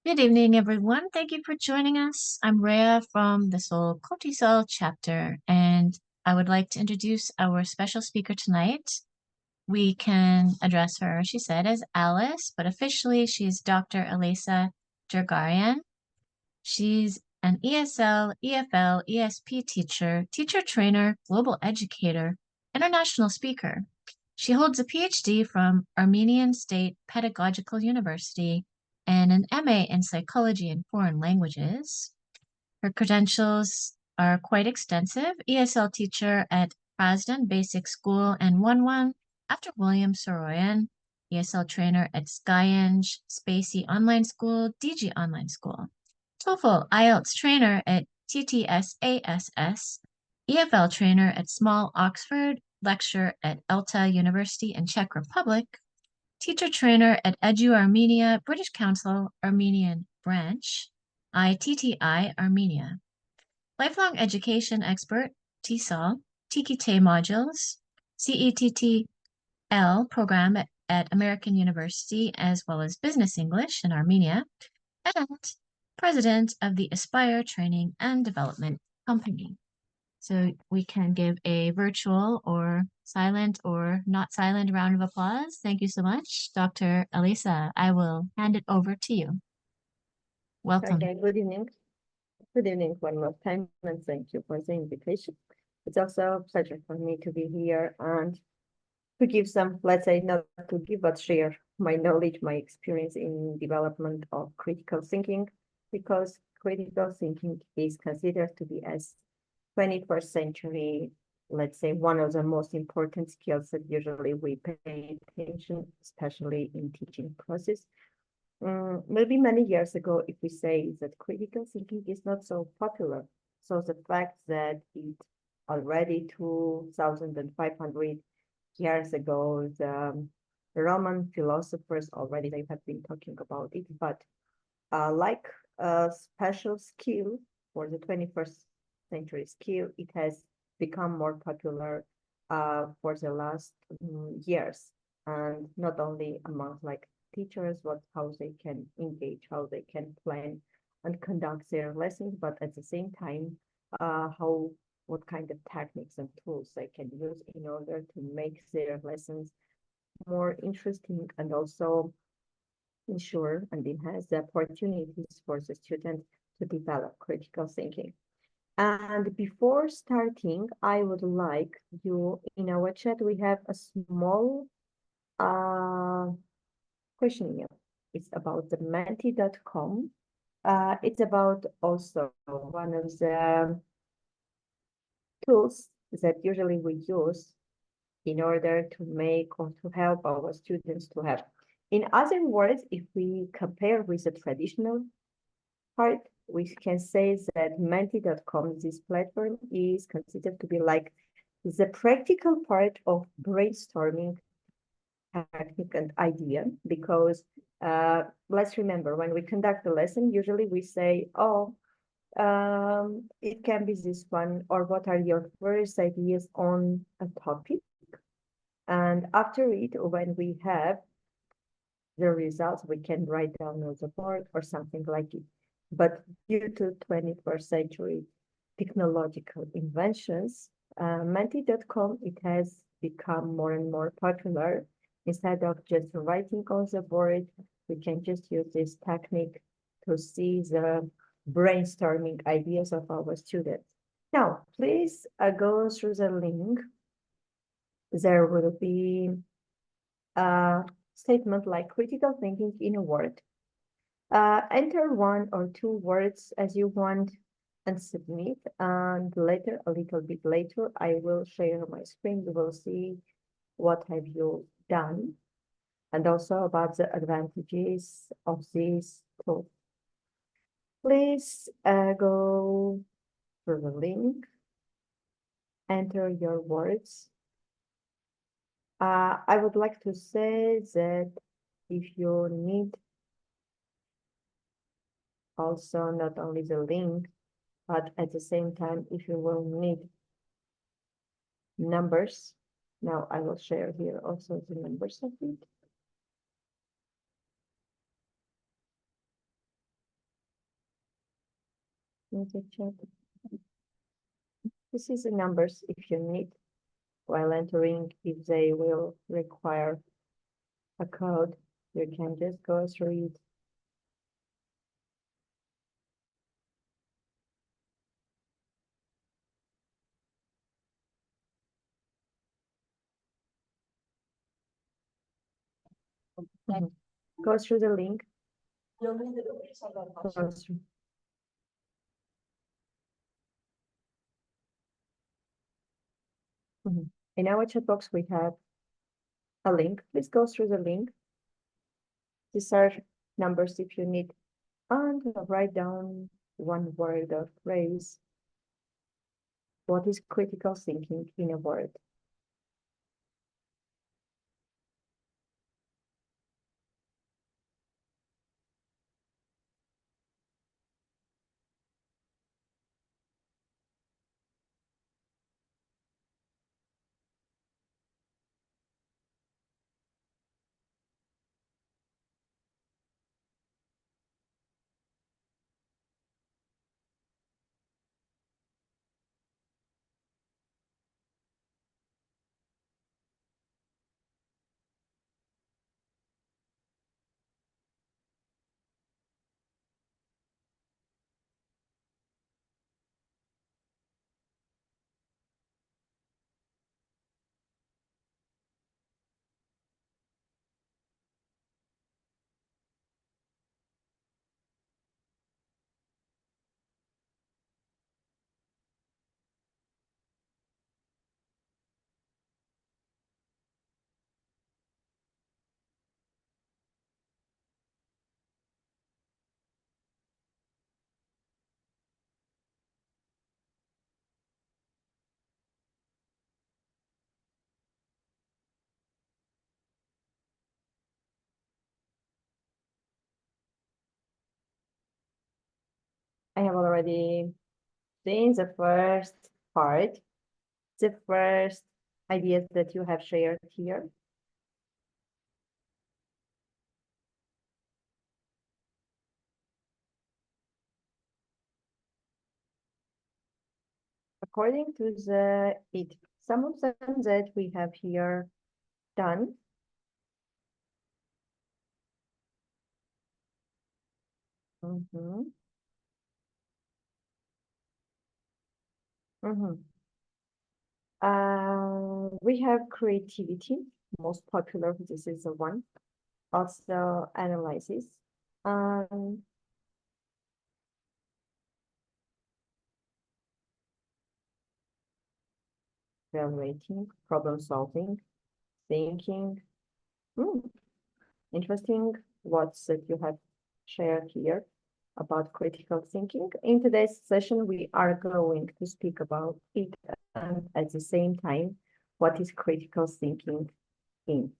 Good evening, everyone. Thank you for joining us. I'm Rhea from the Seoul KOTESOL Chapter, and I would like to introduce our special speaker tonight. We can address her, she said, as Alice, but officially she's Dr. Alesa Durgaryan. She's an ESL, EFL, ESP teacher, teacher trainer, global educator, international speaker. She holds a PhD from Armenian State Pedagogical University and an MA in psychology and foreign languages. Her credentials are quite extensive: ESL teacher at Prasden Basic School and Wonwon after William Soroyan, ESL trainer at Skyeng Spacey Online School, DG Online School, TOEFL IELTS trainer at TTSASS, EFL trainer at Small Oxford, lecturer at ELTA University in Czech Republic, teacher trainer at Edu Armenia, British Council Armenian Branch, ITTI Armenia, lifelong education expert, TESOL, TKT modules, CETTL program at American University, as well as Business English in Armenia, and president of the Aspire Training and Development Company. So we can give a virtual or silent or not silent round of applause. Thank you so much, Dr. Alesa. I will hand it over to you. Welcome. Okay, good evening. Good evening one more time, and thank you for the invitation. It's also a pleasure for me to be here and to give some, let's say, not to give, but share my knowledge, my experience in development of critical thinking, because critical thinking is considered to be as 21st century, let's say, one of the most important skills that usually we pay attention, especially in teaching process. Maybe many years ago, if we say that critical thinking is not so popular, so the fact that it already 2,500 years ago, the Roman philosophers already they have been talking about it, but like a special skill for the 21st century skill, it has become more popular for the last years, and not only among like teachers, how they can engage, how they can plan and conduct their lessons, but at the same time, what kind of techniques and tools they can use in order to make their lessons more interesting and also ensure and enhance the opportunities for the student to develop critical thinking. And before starting, I would like you, in our chat, we have a small questionnaire. It's about the menti.com. It's about also one of the tools that usually we use in order to make or to help our students to have. In other words, if we compare with the traditional part, we can say that menti.com, this platform, is considered to be like the practical part of brainstorming technique and idea, because let's remember, when we conduct a lesson, usually we say, oh, it can be this one, or what are your first ideas on a topic? And after it, when we have the results, we can write down on the board or something like it. But due to 21st century technological inventions, menti.com, it has become more and more popular. Instead of just writing on the board, we can just use this technique to see the brainstorming ideas of our students. Now, please go through the link. There will be a statement like critical thinking in a word. Enter 1 or 2 words as you want and submit. And later, a little bit later, I will share my screen. You will see what have you done, and also about the advantages of this tool. Please go through the link, enter your words. I would like to say that if you need also not only the link, but at the same time, if you will need numbers, now I will share here also the numbers of it. the chat. This is the numbers if you need while entering. If they will require a code, you can just go through it. Go through the link. Go through. In our chat box, we have a link. Please go through the link. These are numbers if you need, and write down one word or phrase. What is critical thinking in a word? I have already seen the first part, the first ideas that you have shared here. According to some of them that we have here done. We have creativity, most popular. This is the one. Also analysis. Evaluating, problem solving, thinking. Interesting words that you have shared here about critical thinking. In today's session, we are going to speak about it, and at the same time, what is critical thinking in.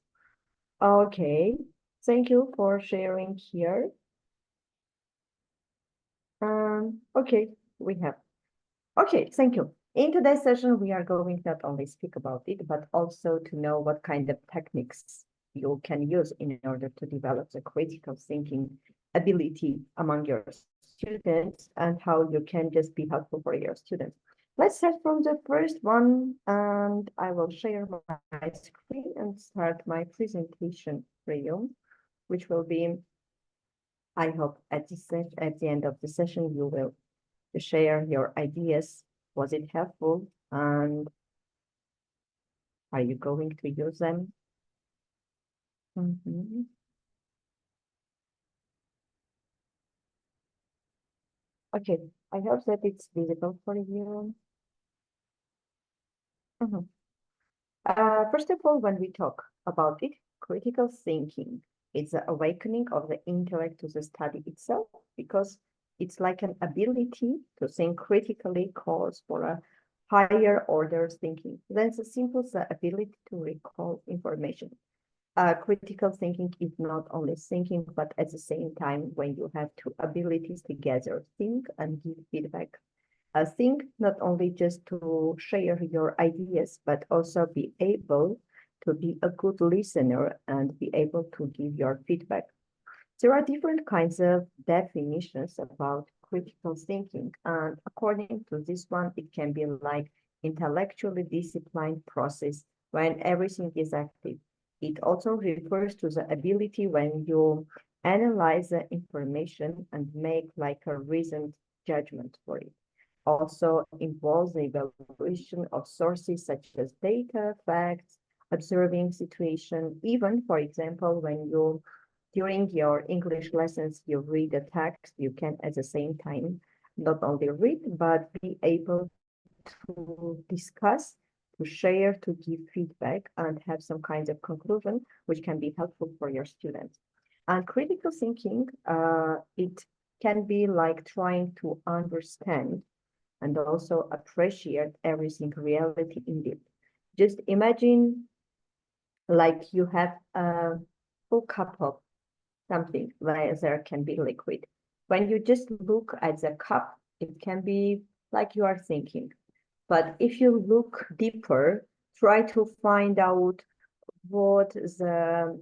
Okay, thank you for sharing here. Okay, thank you. In today's session, we are going not only speak about it, but also to know what kind of techniques you can use in order to develop the critical thinking ability among your students and how you can just be helpful for your students. Let's start from the first one, and I will share my screen and start my presentation for you, which will be, I hope at the end of the session, you will share your ideas. Was it helpful? And are you going to use them? Okay, I hope that it's visible for you. First of all, when we talk about it, critical thinking, it's the awakening of the intellect to the study itself, because it's like an ability to think critically calls for a higher order thinking. Then the simple ability to recall information. Critical thinking is not only thinking, but at the same time, when you have two abilities together, think and give feedback. Think not only just to share your ideas, but also be able to be a good listener and be able to give your feedback. There are different kinds of definitions about critical thinking, and according to this one, it can be like intellectually disciplined process when everything is active. It also refers to the ability when you analyze the information and make like a reasoned judgment for it. Also involves the evaluation of sources such as data, facts, observing situation, even, for example, when you during your English lessons, you read a text, you can at the same time not only read, but be able to discuss, to share, to give feedback, and have some kinds of conclusion, which can be helpful for your students. And critical thinking, it can be like trying to understand and also appreciate everything reality indeed. Just imagine like you have a full cup of something where there can be liquid. When you just look at the cup, it can be like you are thinking. But if you look deeper, try to find out what the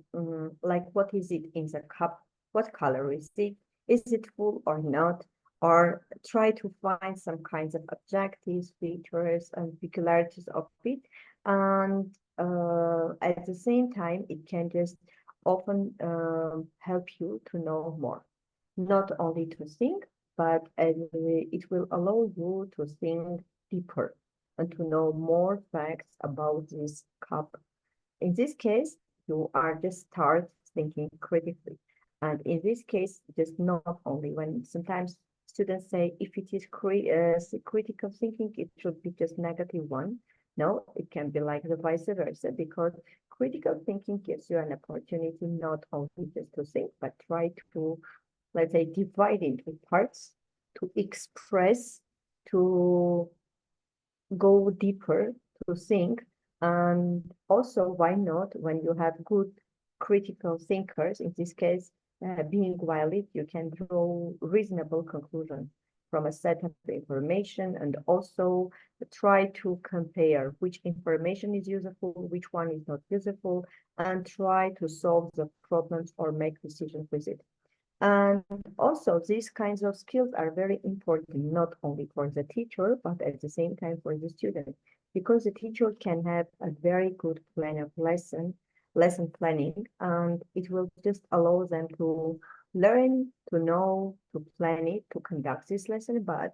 like what is it in the cup, what color is it full or not, or try to find some kinds of objectives, features, and peculiarities of it. And at the same time, it can just often help you to know more, not only to think, but it will allow you to think deeper and to know more facts about this cup. In this case, you are just start thinking critically. And in this case, just not only when sometimes students say if it is critical thinking, it should be just negative one. No, it can be like the vice versa, because critical thinking gives you an opportunity not only just to think, but try to, let's say, divide into parts, to express, to go deeper, to think. And also, why not, when you have good critical thinkers, in this case, being valid, you can draw reasonable conclusions from a set of information, and also try to compare which information is useful, which one is not useful, and try to solve the problems or make decisions with it. And also, these kinds of skills are very important, not only for the teacher, but at the same time for the student, because the teacher can have a very good plan of lesson planning, and it will just allow them to learn, to know, to plan it, to conduct this lesson. But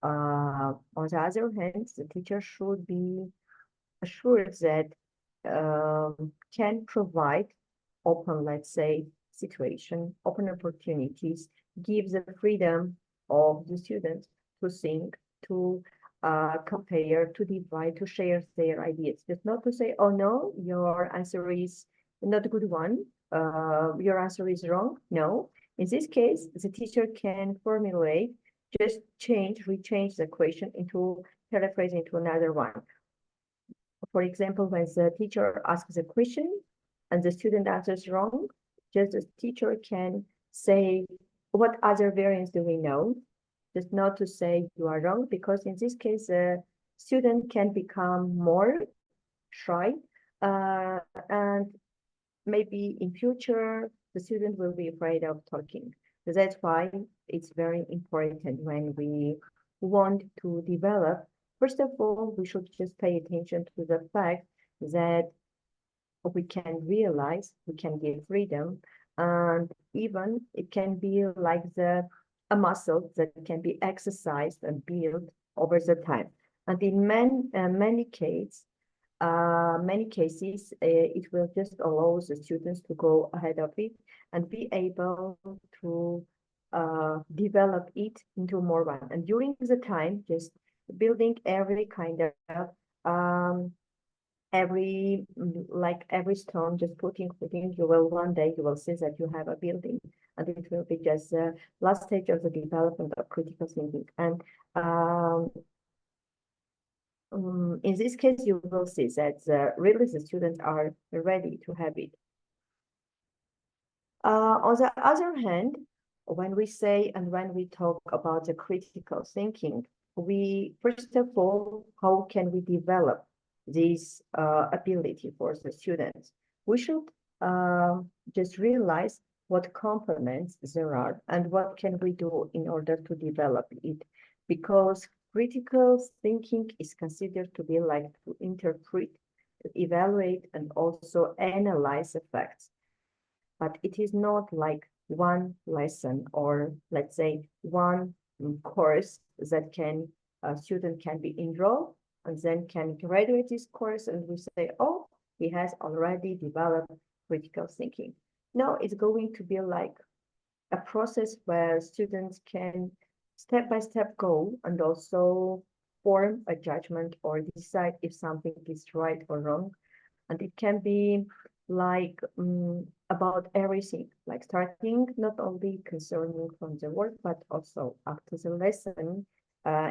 on the other hand, the teacher should be assured that can provide open, let's say, situation, open opportunities, give the freedom of the students to think, to compare, to divide, to share their ideas. Just not to say, oh no, your answer is not a good one, your answer is wrong. No, in this case, the teacher can formulate, just rechange the question into paraphrase into another one. For example, when the teacher asks a question and the student answers wrong, just the teacher can say, what other variants do we know? Just not to say you are wrong, because in this case, the student can become more shy, and maybe in future, the student will be afraid of talking. So that's why it's very important when we want to develop. First of all, we should just pay attention to the fact that we can realize, we can give freedom, and even it can be like a muscle that can be exercised and built over the time. And in many cases, it will just allow the students to go ahead of it and be able to develop it into more one. And during the time, just building every kind of every stone, just putting, you will one day you will see that you have a building, and it will be just the last stage of the development of critical thinking. And in this case, you will see that really the students are ready to have it. On the other hand, when we say and when we talk about the critical thinking, we first of all, how can we develop this ability for the students? We should just realize what components there are, and what can we do in order to develop it. Because critical thinking is considered to be like to interpret, to evaluate, and also analyze effects. But it is not like one lesson or let's say one course that can a student can be enrolled and then can graduate this course and we say, oh, he has already developed critical thinking. No, it's going to be like a process where students can step by step go and also form a judgment or decide if something is right or wrong. And it can be like about everything, like starting not only concerning from the work, but also after the lesson,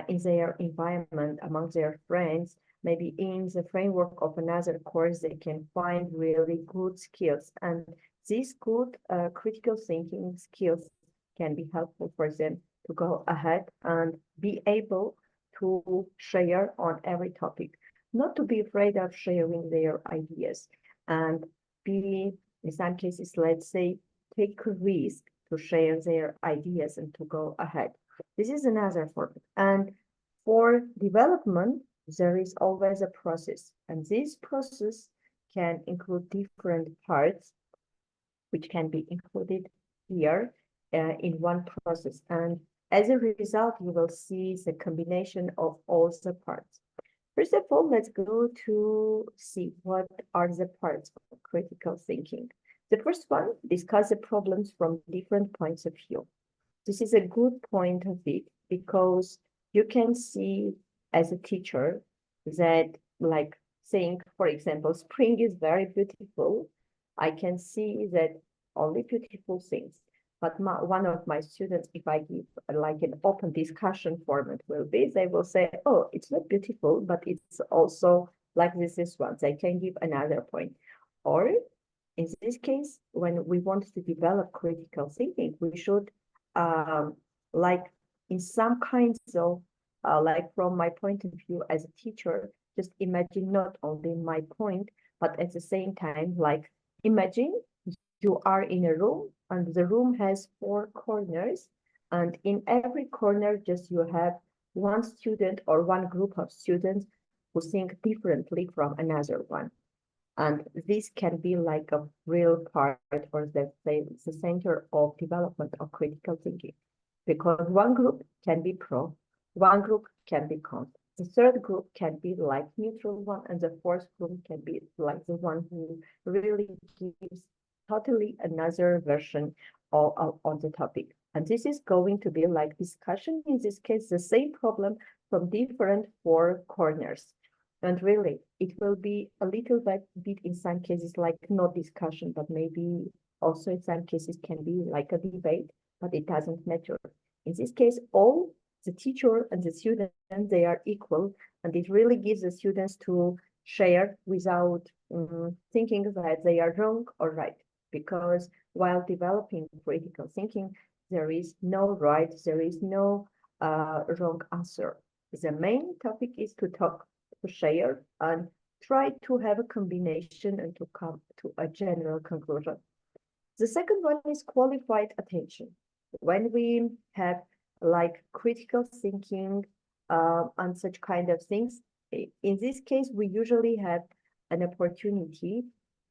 in their environment, among their friends, maybe in the framework of another course, they can find really good skills. And these good critical thinking skills can be helpful for them to go ahead and be able to share on every topic, not to be afraid of sharing their ideas and be, in some cases, let's say, take a risk to share their ideas and to go ahead. This is another form. And for development, there is always a process. And this process can include different parts, which can be included here in one process. And as a result, you will see the combination of all the parts. First of all, let's go to see what are the parts of critical thinking. The first one, discuss the problems from different points of view. This is a good point of it because you can see as a teacher that like saying, for example, spring is very beautiful. I can see that only beautiful things. But one of my students, if I give like an open discussion format will be, they will say, oh, it's not beautiful, but it's also like this one. They can give another point. Or in this case, when we want to develop critical thinking, we should like in some kinds of, like from my point of view as a teacher, just imagine not only my point, but at the same time, like imagine you are in a room and the room has 4 corners, and in every corner just you have one student or one group of students who think differently from another one. And this can be like a real part or let's say the center of development of critical thinking, because one group can be pro, one group can be con. The third group can be like neutral one, and the fourth group can be like the one who really gives totally another version of the topic. And this is going to be like discussion, in this case, the same problem from different 4 corners. And really, it will be a little bit in some cases like not discussion, but maybe also in some cases can be like a debate, but it doesn't matter. In this case, all the teacher and the student, they are equal, and it really gives the students to share without thinking that they are wrong or right. Because while developing critical thinking, there is no right, there is no wrong answer. The main topic is to talk, to share, and try to have a combination and to come to a general conclusion. The second one is qualified attention. When we have like critical thinking and such kind of things, in this case, we usually have an opportunity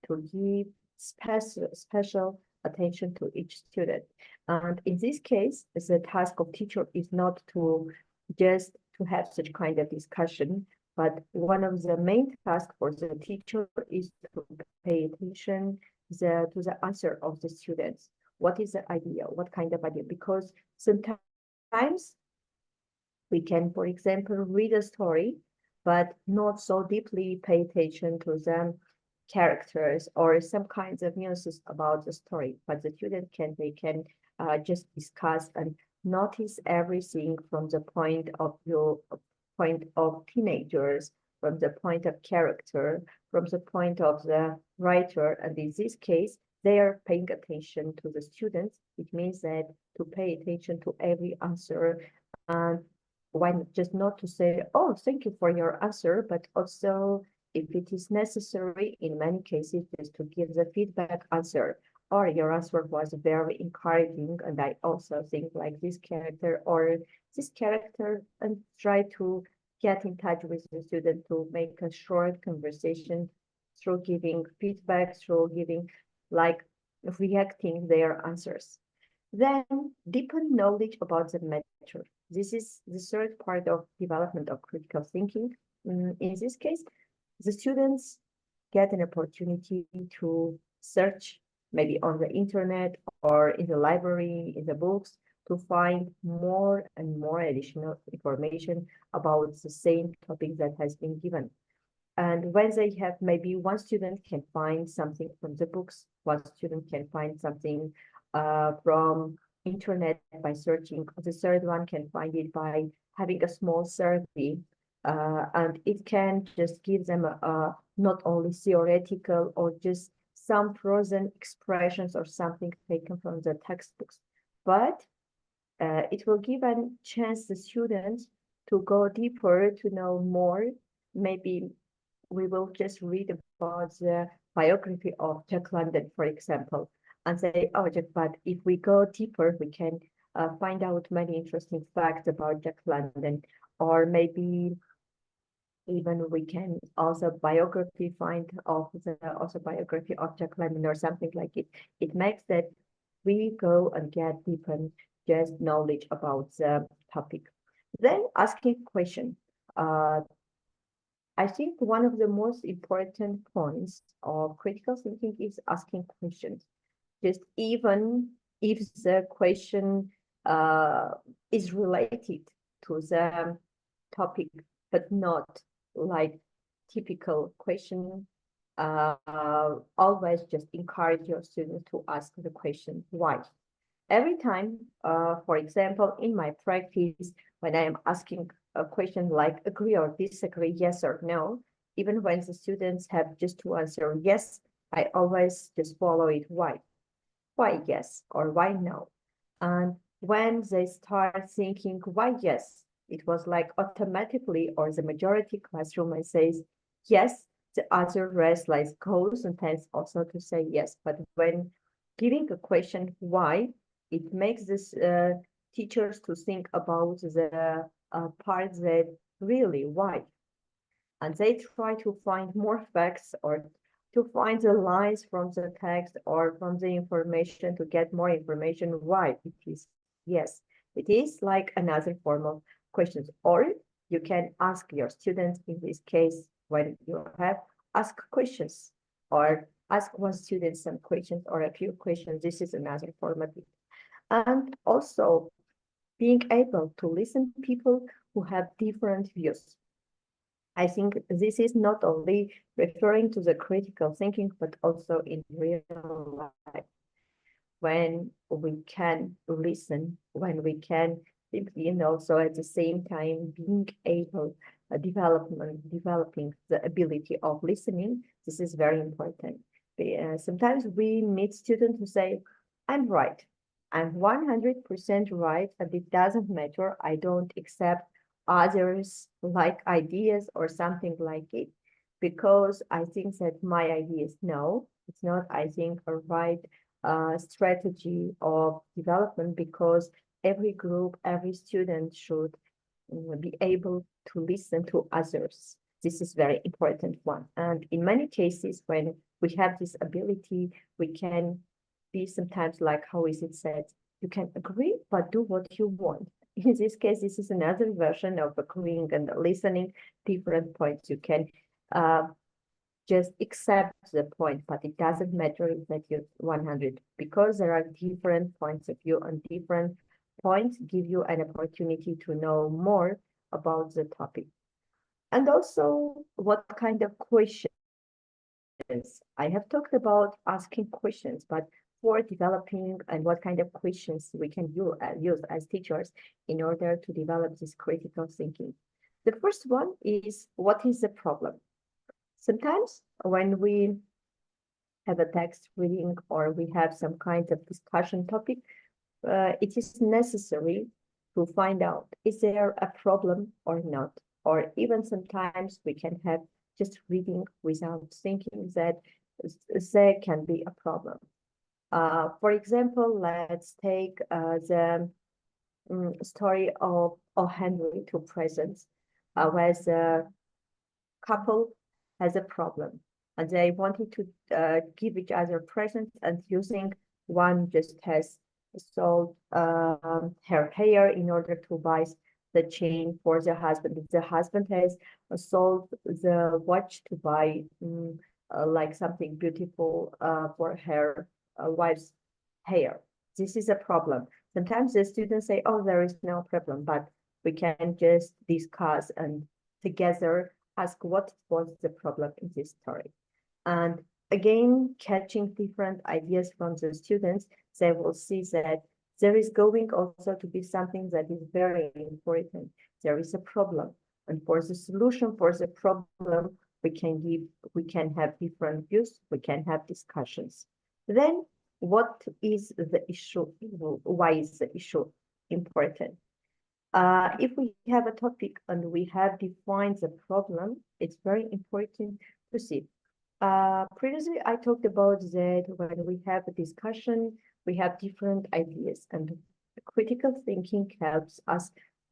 to give special attention to each student. And in this case, the task of teacher is not to just to have such kind of discussion, but one of the main tasks for the teacher is to pay attention to the answer of the students. What is the idea? What kind of idea? Because sometimes we can, for example, read a story, but not so deeply pay attention to them characters or some kinds of nuances about the story, but the student they can just discuss and notice everything from the point of teenagers, from the point of character, from the point of the writer. And in this case, they are paying attention to the students. It means that to pay attention to every answer, and when just not to say, oh, thank you for your answer, but also if it is necessary, in many cases, is to give the feedback answer. or your answer was very encouraging, and I also think like this character or this character, and try to get in touch with the student to make a short conversation through giving feedback, through giving like reacting their answers. Then deepen knowledge about the matter. This is the third part of development of critical thinking. In this case, the students get an opportunity to search maybe on the internet or in the library, in the books, to find more and more additional information about the same topic that has been given. And when they have, maybe one student can find something from the books, one student can find something from internet by searching, the third one can find it by having a small survey, and it can just give them not only theoretical or just some frozen expressions or something taken from the textbooks, but it will give a chance the students to go deeper, to know more. Maybe we will just read about the biography of Jack London, for example, and say, oh, but if we go deeper, we can find out many interesting facts about Jack London, or maybe even we can also find also biography of Jack London or something like it. It makes that we go and get different just knowledge about the topic. Then asking question. I think one of the most important points of critical thinking is asking questions. Just even if the question is related to the topic, but not like typical question, always just encourage your students to ask the question, why? Every time, for example, in my practice, when I am asking a question like agree or disagree, yes or no, even when the students have just to answer yes, I always just follow it, why? Why yes or why no? And when they start thinking why yes, it was like automatically, or the majority classroom and says yes, the other rest like goes and tends also to say yes. But when giving a question why, it makes this teachers to think about the part that really why, and they try to find more facts or to find the lines from the text or from the information to get more information why it is yes. It is like another form of questions, or you can ask your students, in this case when you have ask questions, or ask one student some questions or a few questions. This is another format. And also being able to listen to people who have different views. I think this is not only referring to the critical thinking, but also in real life. When we can listen, when we can simply, and also at the same time being able developing the ability of listening, this is very important. Sometimes we meet students who say, I'm right. I'm 100% right, and it doesn't matter. I don't accept others like ideas or something like it, because I think that my ideas, no, it's not, I think, a right strategy of development, because every group, every student should be able to listen to others. This is very important one. And in many cases, when we have this ability, we can be sometimes like, how is it said? You can agree, but do what you want. In this case, this is another version of agreeing and listening different points. You can just accept the point, but it doesn't matter if that you're 100, because there are different points of view, and different points give you an opportunity to know more about the topic. And also, what kind of questions? I have talked about asking questions, but for developing and what kind of questions we can use as teachers in order to develop this critical thinking. The first one is, what is the problem? Sometimes when we have a text reading or we have some kind of discussion topic, it is necessary to find out, is there a problem or not? Or even sometimes we can have just reading without thinking that there can be a problem. For example, let's take the story of Henry to presents, where the couple has a problem and they wanted to give each other presents, and using one just has sold her hair in order to buy the chain for the husband. The husband has sold the watch to buy like something beautiful for her wife's hair. This is a problem. Sometimes the students say, oh, there is no problem, but we can just discuss and together ask what was the problem in this story. And again, catching different ideas from the students, they will see that there is going also to be something that is very important. There is a problem. And for the solution for the problem, we can have different views, we can have discussions. Then what is the issue? Why is the issue important? If we have a topic and we have defined the problem, it's very important to see. Previously, I talked about that when we have a discussion, we have different ideas, and critical thinking helps us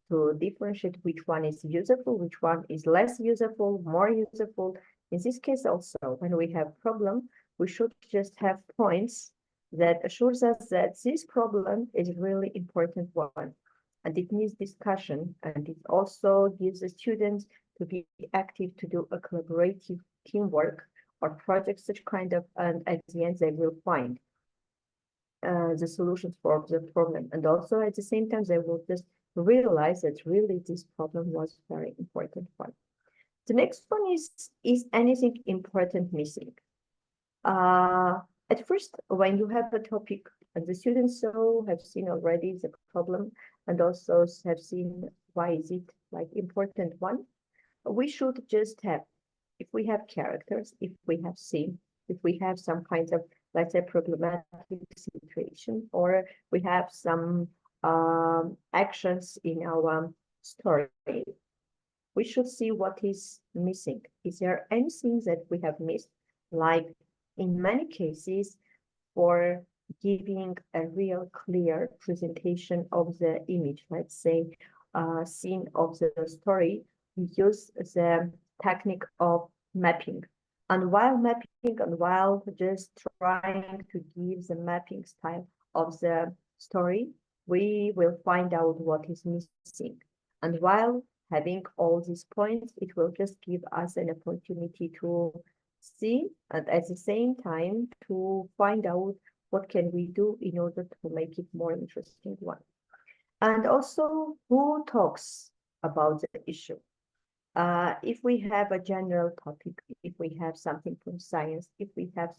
to differentiate which one is useful, which one is less useful, more useful. In this case also, when we have problem, we should just have points that assures us that this problem is really important one. And it needs discussion, and it also gives the students to be active to do a collaborative teamwork or projects, such kind of, and at the end they will find the solutions for the problem. And also at the same time, they will just realize that really this problem was very important one. The next one is anything important missing? At first, when you have a topic and the students so have seen already the problem and also have seen why is it like important one, we should just have, if we have characters, if we have scene, if we have some kinds of, let's say, problematic situation, or we have some actions in our story, we should see what is missing. Is there anything that we have missed? Like in many cases, for giving a real clear presentation of the image, let's say, scene of the story, we use the technique of mapping. And while mapping and while just trying to give the mapping style of the story, we will find out what is missing. And while having all these points, it will just give us an opportunity to see and at the same time to find out what can we do in order to make it more interesting one. And also who talks about the issue. If we have a general topic, if we have something from science, if we have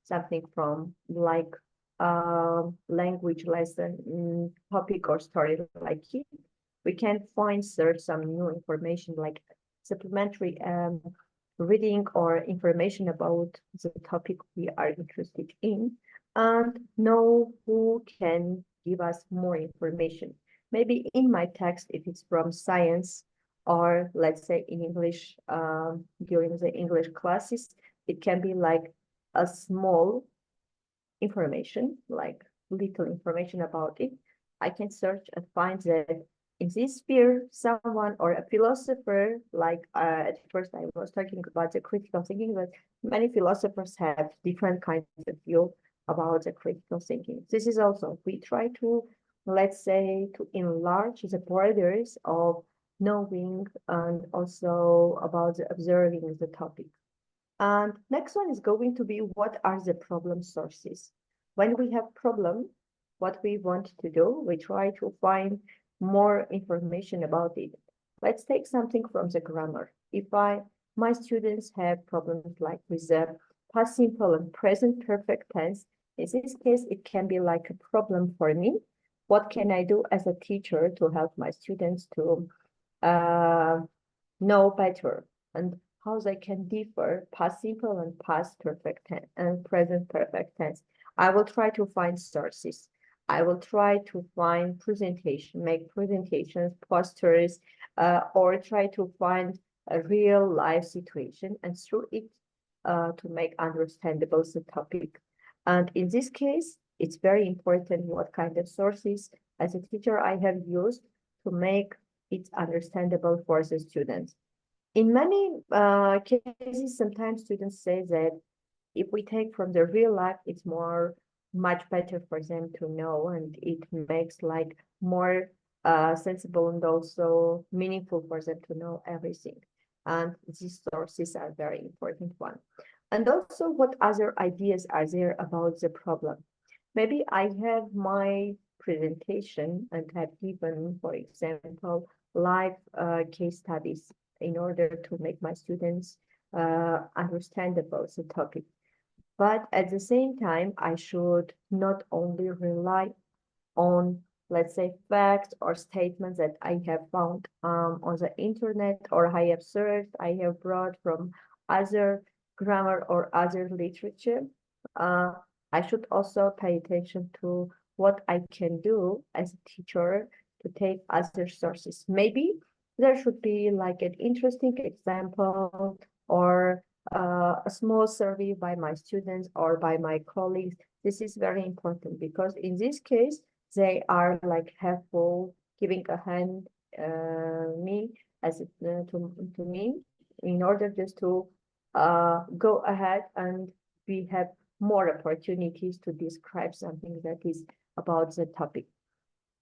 something from like language lesson topic or story like it, we can search some new information like supplementary reading or information about the topic we are interested in, and know who can give us more information. Maybe in my text, if it's from science, or let's say in English, during the English classes, it can be like a small information, like little information about it. I can search and find that in this sphere, someone or a philosopher, like at first I was talking about the critical thinking, but many philosophers have different kinds of view about the critical thinking. This is also, we try to, let's say, to enlarge the borders of knowing and also about observing the topic. And next one is going to be, what are the problem sources? When we have problem, what we want to do, we try to find more information about it. Let's take something from the grammar. If my students have problems like with the past simple and present perfect tense, in this case, it can be like a problem for me. What can I do as a teacher to help my students to know better and how they can differ past simple and past perfect tense and present perfect tense? I will try to find sources. I will try to find make presentations, posters, or try to find a real life situation, and through it to make understandable the topic. And in this case, it's very important what kind of sources as a teacher I have used to make it understandable for the students. In many cases, sometimes students say that if we take from the real life, it's much better for them to know, and it makes like more sensible and also meaningful for them to know everything. And these sources are very important one. And also, what other ideas are there about the problem? Maybe I have my presentation and have given, for example, live case studies in order to make my students understand about the topic. But at the same time, I should not only rely on, let's say, facts or statements that I have found on the internet or I have searched, I have brought from other grammar or other literature. Uh, I should also pay attention to what I can do as a teacher to take other sources. Maybe there should be like an interesting example or a small survey by my students or by my colleagues. This is very important because in this case, they are like helpful, giving a hand me as to me in order just to go ahead and we have more opportunities to describe something that is about the topic.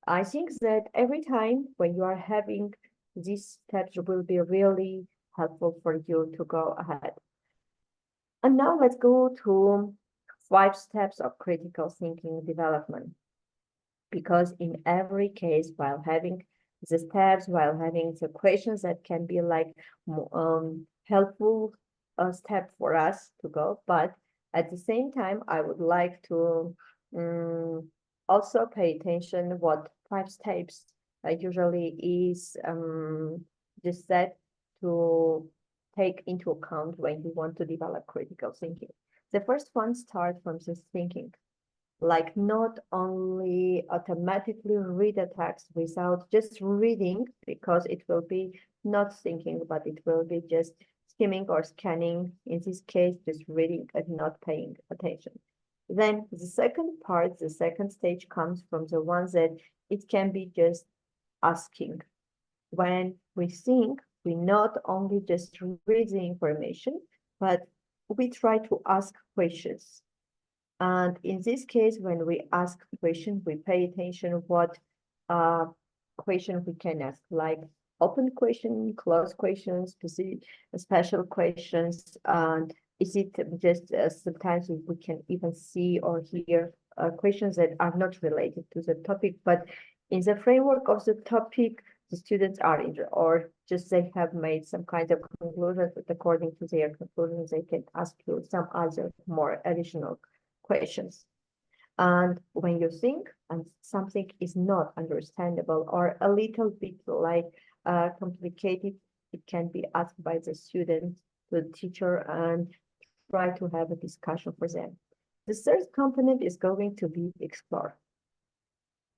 I think that every time when you are having these steps will be really helpful for you to go ahead. And now let's go to 5 steps of critical thinking development. Because in every case, while having the steps, while having the questions that can be like helpful step for us to go, but at the same time, I would like to also pay attention what 5 steps usually is just set to take into account when you want to develop critical thinking. The first one starts from this thinking, like not only automatically read a text without just reading, because it will be not thinking, but it will be just skimming or scanning. In this case, just reading and not paying attention. Then the second part, the second stage comes from the ones that it can be just asking. When we think, we not only just read the information, but we try to ask questions. And in this case, when we ask questions, we pay attention what question we can ask, like open question, closed questions, specific, special questions, and is it just sometimes we can even see or hear questions that are not related to the topic, but in the framework of the topic, the students are in, or just they have made some kind of conclusions, but according to their conclusions, they can ask you some other more additional questions. And when you think and something is not understandable or a little bit like complicated, it can be asked by the student to the teacher and try to have a discussion for them. The third component is going to be explore.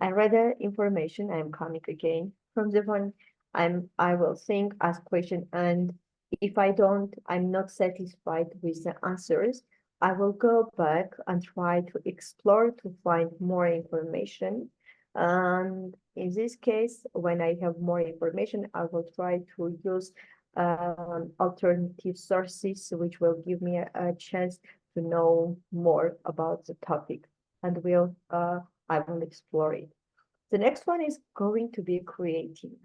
I read the information, I'm coming again from the one I will think, ask question, and if I'm not satisfied with the answers, I will go back and try to explore to find more information. And in this case, when I have more information, I will try to use alternative sources, which will give me a chance to know more about the topic, and I will explore it. The next one is going to be creating.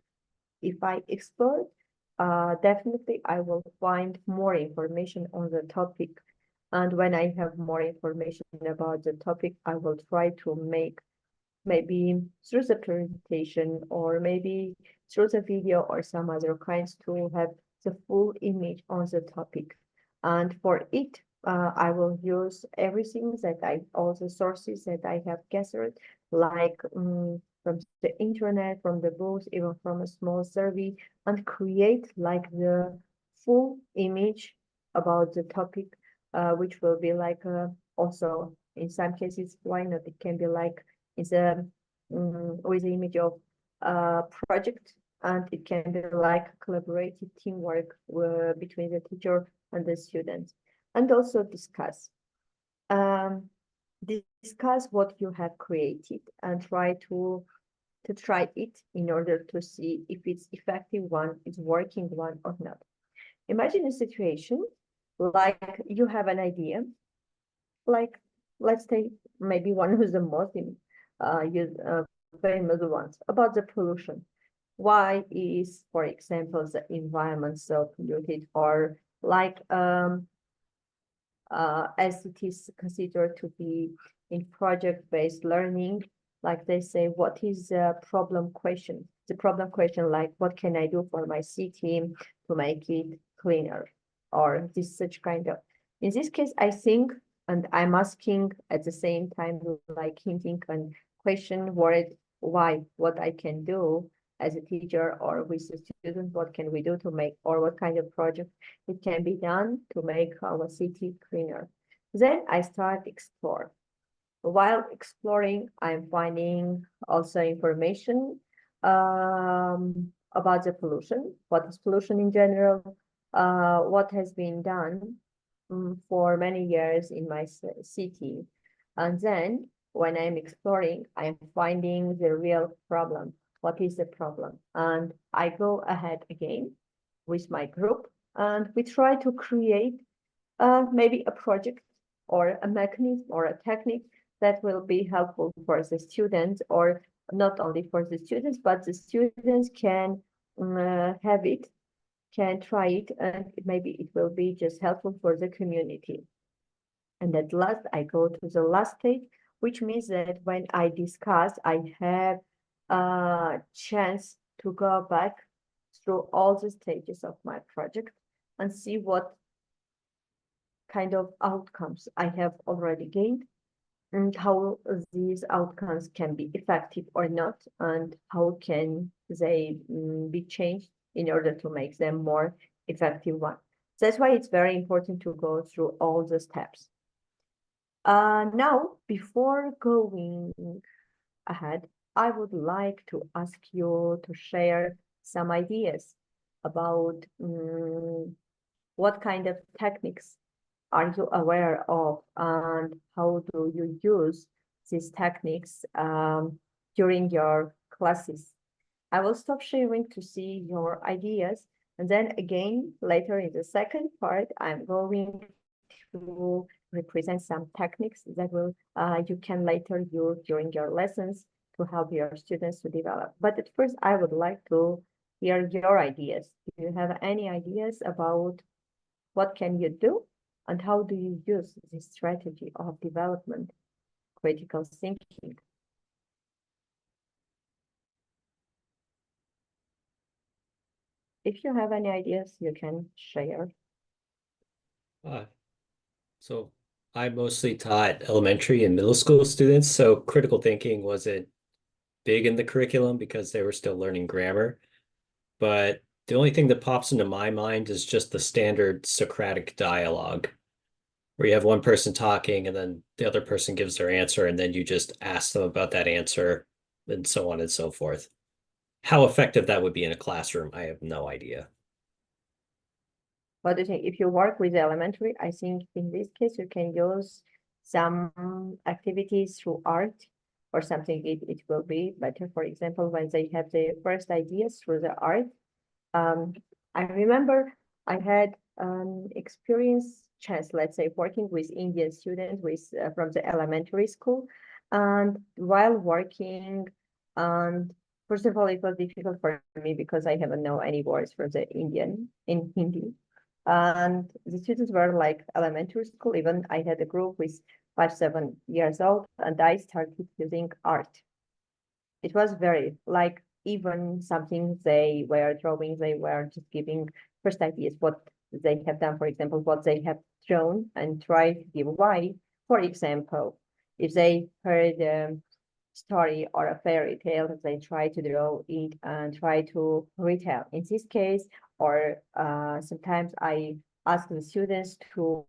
If I explore, definitely I will find more information on the topic. And when I have more information about the topic, I will try to make maybe through the presentation or maybe through the video or some other kinds to have the full image on the topic. And for it, I will use everything all the sources that I have gathered, like from the internet, from the books, even from a small survey, and create like the full image about the topic, which will be like also in some cases, why not? It can be like it's a with the image of a project, and it can be like collaborative teamwork between the teacher and the students, and also discuss. discuss what you have created and try to try it in order to see if it's effective one, it's working one or not. Imagine a situation like you have an idea, like let's take maybe one of the most famous ones about the pollution. Why is, for example, the environment so polluted, or like as it is considered to be in project-based learning, like they say, what is the problem question? The problem question, like, what can I do for my city to make it cleaner? Or this such kind of, in this case, I think, and I'm asking at the same time, like hinting and question why, what I can do as a teacher or with a student, what can we do to make, or what kind of project it can be done to make our city cleaner. Then I start explore. While exploring, I'm finding also information about the pollution, what is pollution in general, what has been done for many years in my city. And then when I'm exploring, I'm finding the real problem. What is the problem? And I go ahead again with my group and we try to create maybe a project or a mechanism or a technique that will be helpful for the students, or not only for the students, but the students can have it, can try it, and maybe it will be just helpful for the community. And at last, I go to the last stage, which means that when I discuss, I have a chance to go back through all the stages of my project and see what kind of outcomes I have already gained and how these outcomes can be effective or not, and how can they be changed in order to make them more effective one. That's why it's very important to go through all the steps. Now, before going ahead, I would like to ask you to share some ideas about what kind of techniques are you aware of, and how do you use these techniques during your classes? I will stop sharing to see your ideas, and then again, later in the second part, I'm going to represent some techniques that will you can later use during your lessons to help your students to develop. But at first, I would like to hear your ideas. Do you have any ideas about what can you do? And how do you use this strategy of development, critical thinking? If you have any ideas, you can share. So I mostly taught elementary and middle school students, so critical thinking wasn't big in the curriculum because they were still learning grammar. But the only thing that pops into my mind is just the standard Socratic dialogue, where you have one person talking and then the other person gives their answer, and then you just ask them about that answer, and so on and so forth. How effective that would be in a classroom, I have no idea. What do you think? If you work with elementary, I think in this case, you can use some activities through art or something. It will be better, for example, when they have their first ideas through the art. I remember I had experience chance, let's say, working with Indian students from the elementary school. And while working, and first of all, it was difficult for me because I haven't know any words from the Indian in Hindi. And the students were like elementary school. Even I had a group with 5, 7 years old, and I started using art. It was very like even something they were drawing, they were just giving first ideas, what they have done, for example, what they have drawn, and try to give why. For example, if they heard a story or a fairy tale, they try to draw it and try to retell. In this case, or sometimes I ask the students to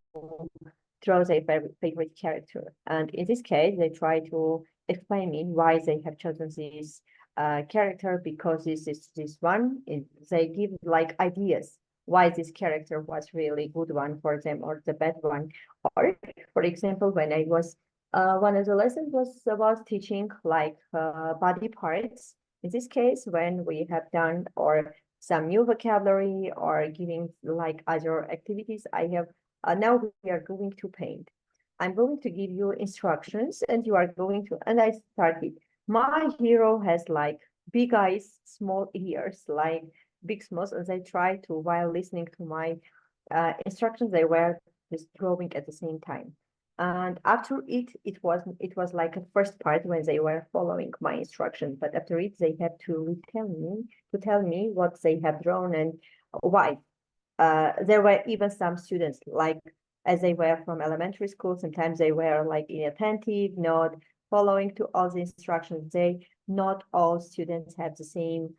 draw their favorite character. And in this case, they try to explain me why they have chosen this character, because this is this one. They give like ideas why this character was really good one for them or the bad one. Or, for example, when I was One of the lessons was about teaching like body parts. In this case, when we have done or some new vocabulary or giving like other activities, I have now we are going to paint. I'm going to give you instructions and you are going to, and I started. My hero has like big eyes, small ears, like big smalls, and they try to, while listening to my instructions, they were just drawing at the same time. And after it was like a first part when they were following my instructions, but after it they had to tell me what they have drawn and why. There were even some students like as they were from elementary school, sometimes they were like inattentive, not following to all the instructions. They not all students have the same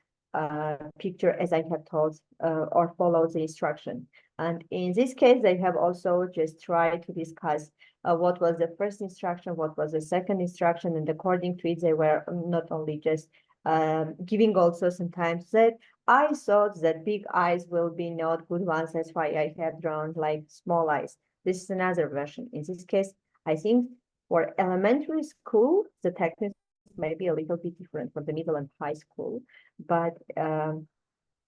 picture as I have told or follow the instruction. And in this case, they have also just tried to discuss what was the first instruction, what was the second instruction, and according to it, they were not only just giving also sometimes that I thought that big eyes will be not good ones. That's why I have drawn like small eyes. This is another version. In this case, I think for elementary school, the technique may be a little bit different from the middle and high school, but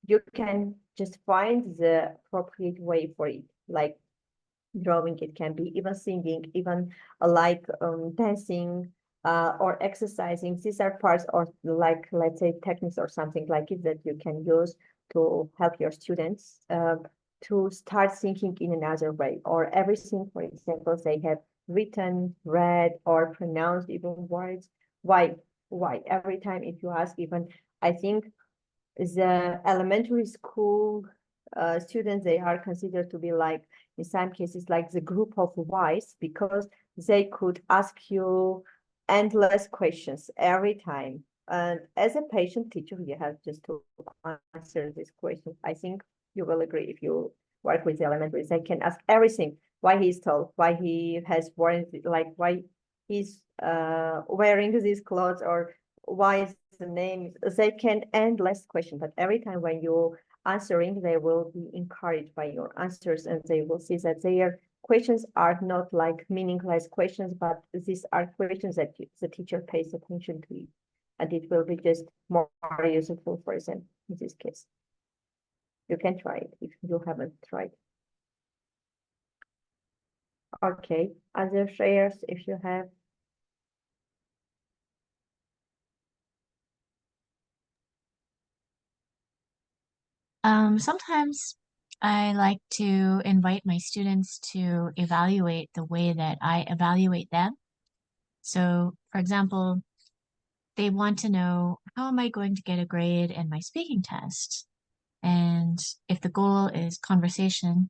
you can just find the appropriate way for it. Like drawing, it can be even singing, even like dancing or exercising. These are parts or like, let's say, techniques or something like it that you can use to help your students to start thinking in another way. Or everything, for example, they have written, read, or pronounced even words. Why? Why? Every time if you ask, even I think the elementary school students, they are considered to be like, in some cases, like the group of wise, because they could ask you endless questions every time. And as a patient teacher, you have just to answer these questions. I think you will agree if you work with the elementaries. They can ask everything, why he's tall, why he has worn, like why he's wearing these clothes, or why is the name. They can endless question, but every time when you answering, they will be encouraged by your answers, and they will see that their questions are not like meaningless questions, but these are questions that the teacher pays attention to it, and it will be just more useful for them in this case. You can try it if you haven't tried. Okay, other shares if you have. Sometimes I like to invite my students to evaluate the way that I evaluate them. So, for example, they want to know, how am I going to get a grade in my speaking test? And if the goal is conversation,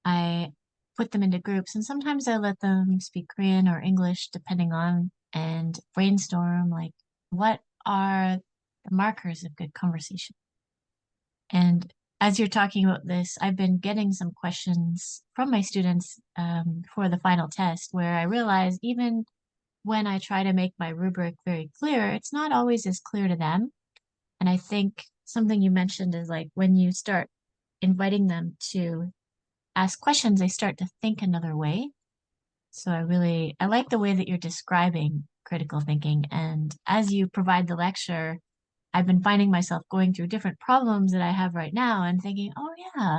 I put them into groups, and sometimes I let them speak Korean or English depending on, and brainstorm like, what are the markers of good conversation? And as you're talking about this, I've been getting some questions from my students for the final test, where I realize even when I try to make my rubric very clear, it's not always as clear to them. And I think something you mentioned is like, when you start inviting them to ask questions, they start to think another way. So I like the way that you're describing critical thinking. And as you provide the lecture, I've been finding myself going through different problems that I have right now and thinking, oh yeah,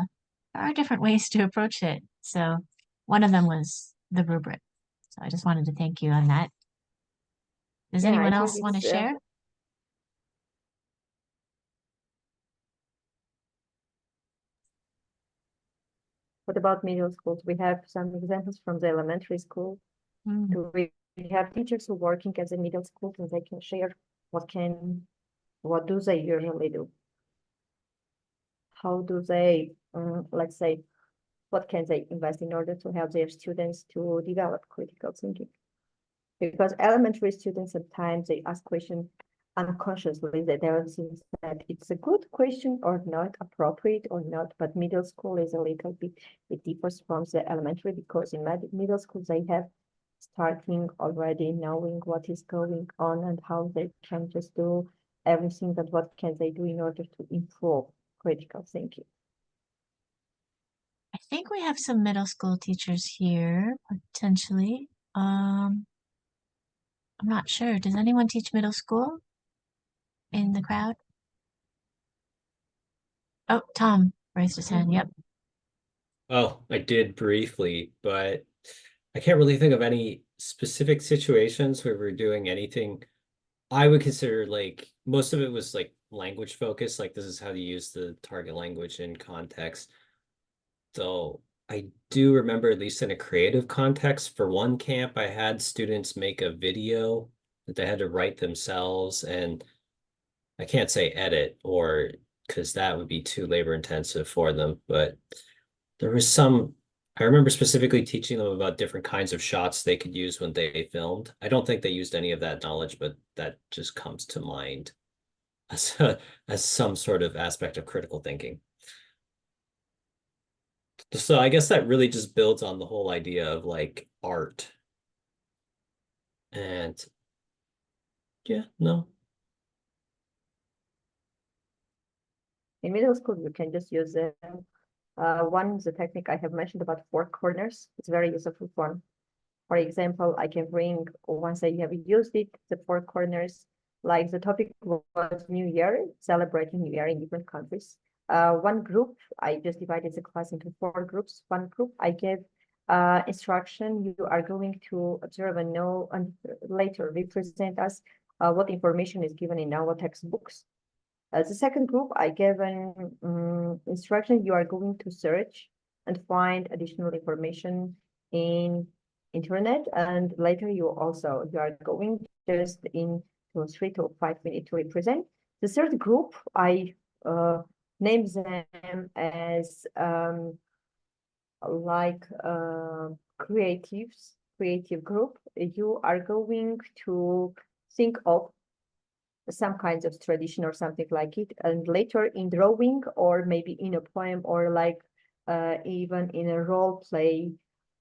there are different ways to approach it. So one of them was the rubric. So I just wanted to thank you on that. Does Yeah, I anyone think else want to it's share? what about middle schools? We have some examples from the elementary school. Mm. Do we have teachers who working as a middle school, and they can share what do they usually do? How do they, let's say, what can they invest in order to help their students to develop critical thinking? Because elementary students sometimes they ask questions unconsciously, that they don't think that it's a good question or not, appropriate or not, but middle school is a little bit, it differs from the elementary, because in middle school they have starting already knowing what is going on and how they can just do everything, but what can they do in order to improve critical thinking. I think we have some middle school teachers here, potentially. Um, I'm not sure. Does anyone teach middle school in the crowd? Oh, Tom raised his hand. Yep. Oh, I did briefly, but I can't really think of any specific situations where we're doing anything. I would consider like most of it was like language focused, like this is how to use the target language in context. So I do remember, at least in a creative context, for one camp, I had students make a video that they had to write themselves, and I can't say edit or because that would be too labor intensive for them, but there was some, I remember specifically teaching them about different kinds of shots they could use when they filmed. I don't think they used any of that knowledge, but that just comes to mind as as some sort of aspect of critical thinking. So I guess that really just builds on the whole idea of like art. And yeah, no. In middle school, you can just use one, the technique I have mentioned about four corners. It's a very useful one. For example, I can bring, once I have used it, the four corners, like the topic was New Year, celebrating New Year in different countries. One group, I just divided the class into four groups. One group, I gave instruction, you are going to observe and know and later represent us what information is given in our textbooks. As a second group, I gave an instruction, you are going to search and find additional information in internet, and later you are going just in 3 to 5 minutes to represent. The third group, I named them as like creative group. You are going to think of some kinds of tradition or something like it, and later in drawing or maybe in a poem or like even in a role play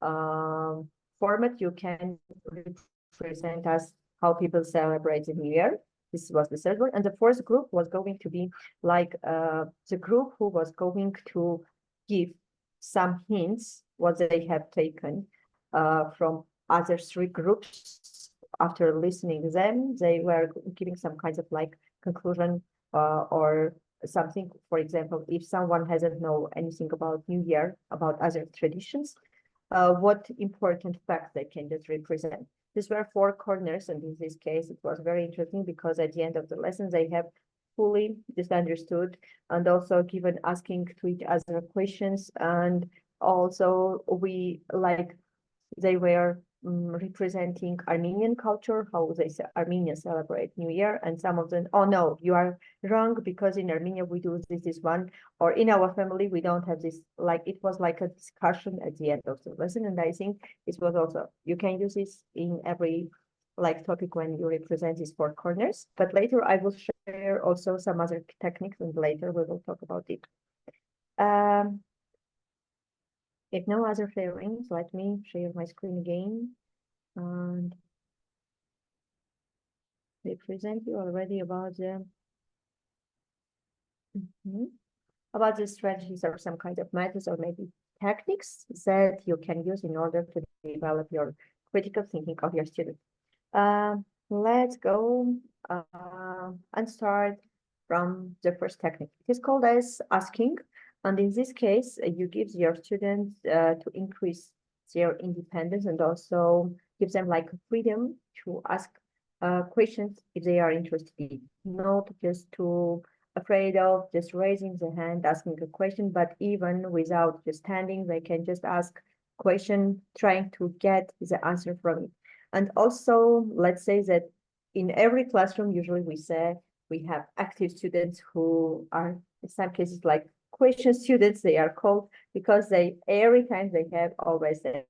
format, you can represent us how people celebrate the New Year. This was the third one, and the fourth group was going to be like the group who was going to give some hints what they have taken from other three groups. After listening them, they were giving some kinds of like conclusion or something. For example, if someone hasn't know anything about New Year, about other traditions, what important facts they can just represent. These were four corners, and in this case, it was very interesting because at the end of the lesson, they have fully just understood and also given asking to each other questions, and also we like they were representing Armenian culture, how they say Armenia celebrate New Year, and some of them, oh no, you are wrong because in Armenia we do this one, or in our family we don't have this. Like it was like a discussion at the end of the lesson, and I think it was also you can use this in every like topic when you represent these four corners. But later I will share also some other techniques, and later we will talk about it. If no other sharings, let me share my screen again and they present you already about the about the strategies or some kind of methods or maybe techniques that you can use in order to develop your critical thinking of your student. Let's go and start from the first technique. It is called as asking. And in this case, you give your students to increase their independence and also give them like freedom to ask questions if they are interested, not just to afraid of just raising the hand, asking a question, but even without just standing, they can just ask question, trying to get the answer from it. And also, let's say that in every classroom, usually we say we have active students who are in some cases like question students, they are called because they every time they have always they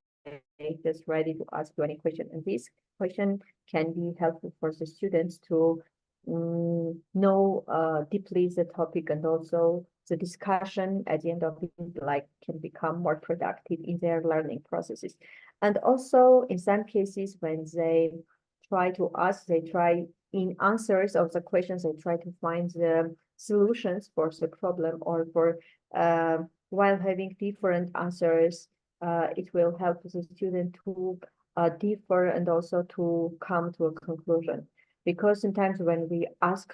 just ready to ask you any question. And this question can be helpful for the students to know deeply the topic, and also the discussion at the end of it like can become more productive in their learning processes. And also in some cases when they try to ask, they try in answers of the questions, they try to find the solutions for the problem, or for while having different answers, it will help the student to differ and also to come to a conclusion. Because sometimes when we ask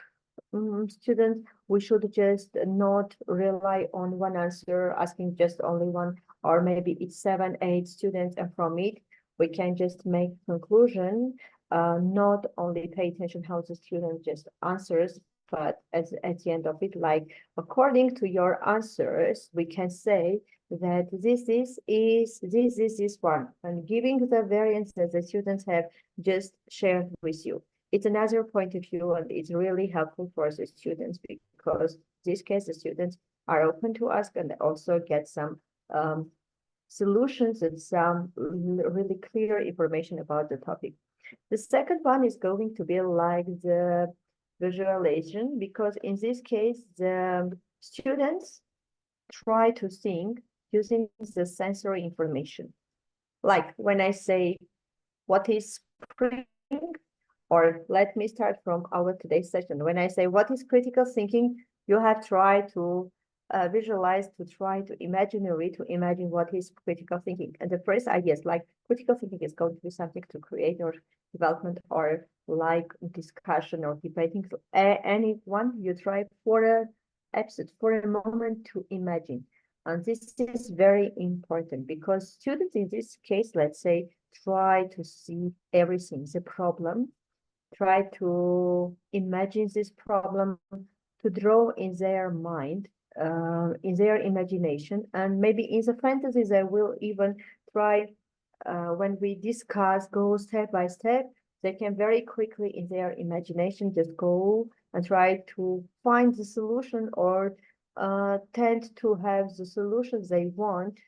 students, we should just not rely on one answer, asking just only one, or maybe it's 7, 8 students, and from it, we can just make conclusion, not only pay attention how the student just answers, but at the end of it, like according to your answers, we can say that this is this one, and giving the variance that the students have just shared with you. It's another point of view, and it's really helpful for the students because in this case, the students are open to ask and also get some solutions and some really clear information about the topic. The second one is going to be like the visualization, because in this case, the students try to think using the sensory information. Like when I say, what is spring? Or let me start from our today's session. When I say, what is critical thinking? You have tried to visualize, to try to imagine what is critical thinking. And the first idea is like critical thinking is going to be something to create or development or like discussion or debating. So anyone you try for a episode, for a moment to imagine. And this is very important because students in this case, let's say, try to see everything, the problem, try to imagine this problem, to draw in their mind, in their imagination, and maybe in the fantasies they will even try, when we discuss, go step by step, they can very quickly in their imagination just go and try to find the solution or tend to have the solutions they want.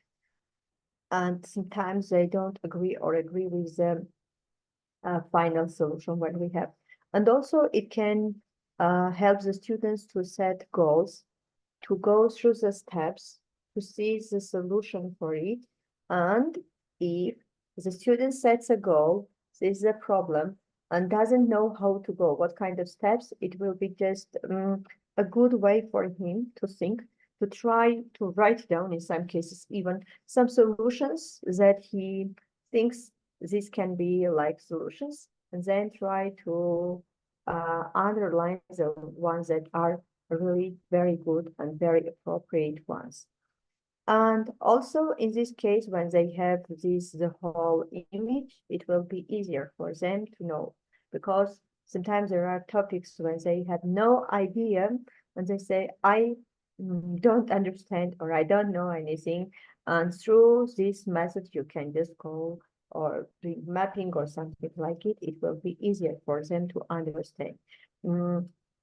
And sometimes they don't agree or agree with the final solution when we have. And also it can help the students to set goals, to go through the steps, to see the solution for it. And if the student sets a goal, sees a problem, and doesn't know how to go, what kind of steps, it will be just a good way for him to think, to try to write down, in some cases, even some solutions that he thinks this can be like solutions, and then try to underline the ones that are really very good and very appropriate ones. And also in this case, when they have the whole image, it will be easier for them to know, because sometimes there are topics when they have no idea and they say, I don't understand or I don't know anything. And through this method, you can just go or do mapping or something like it. It will be easier for them to understand.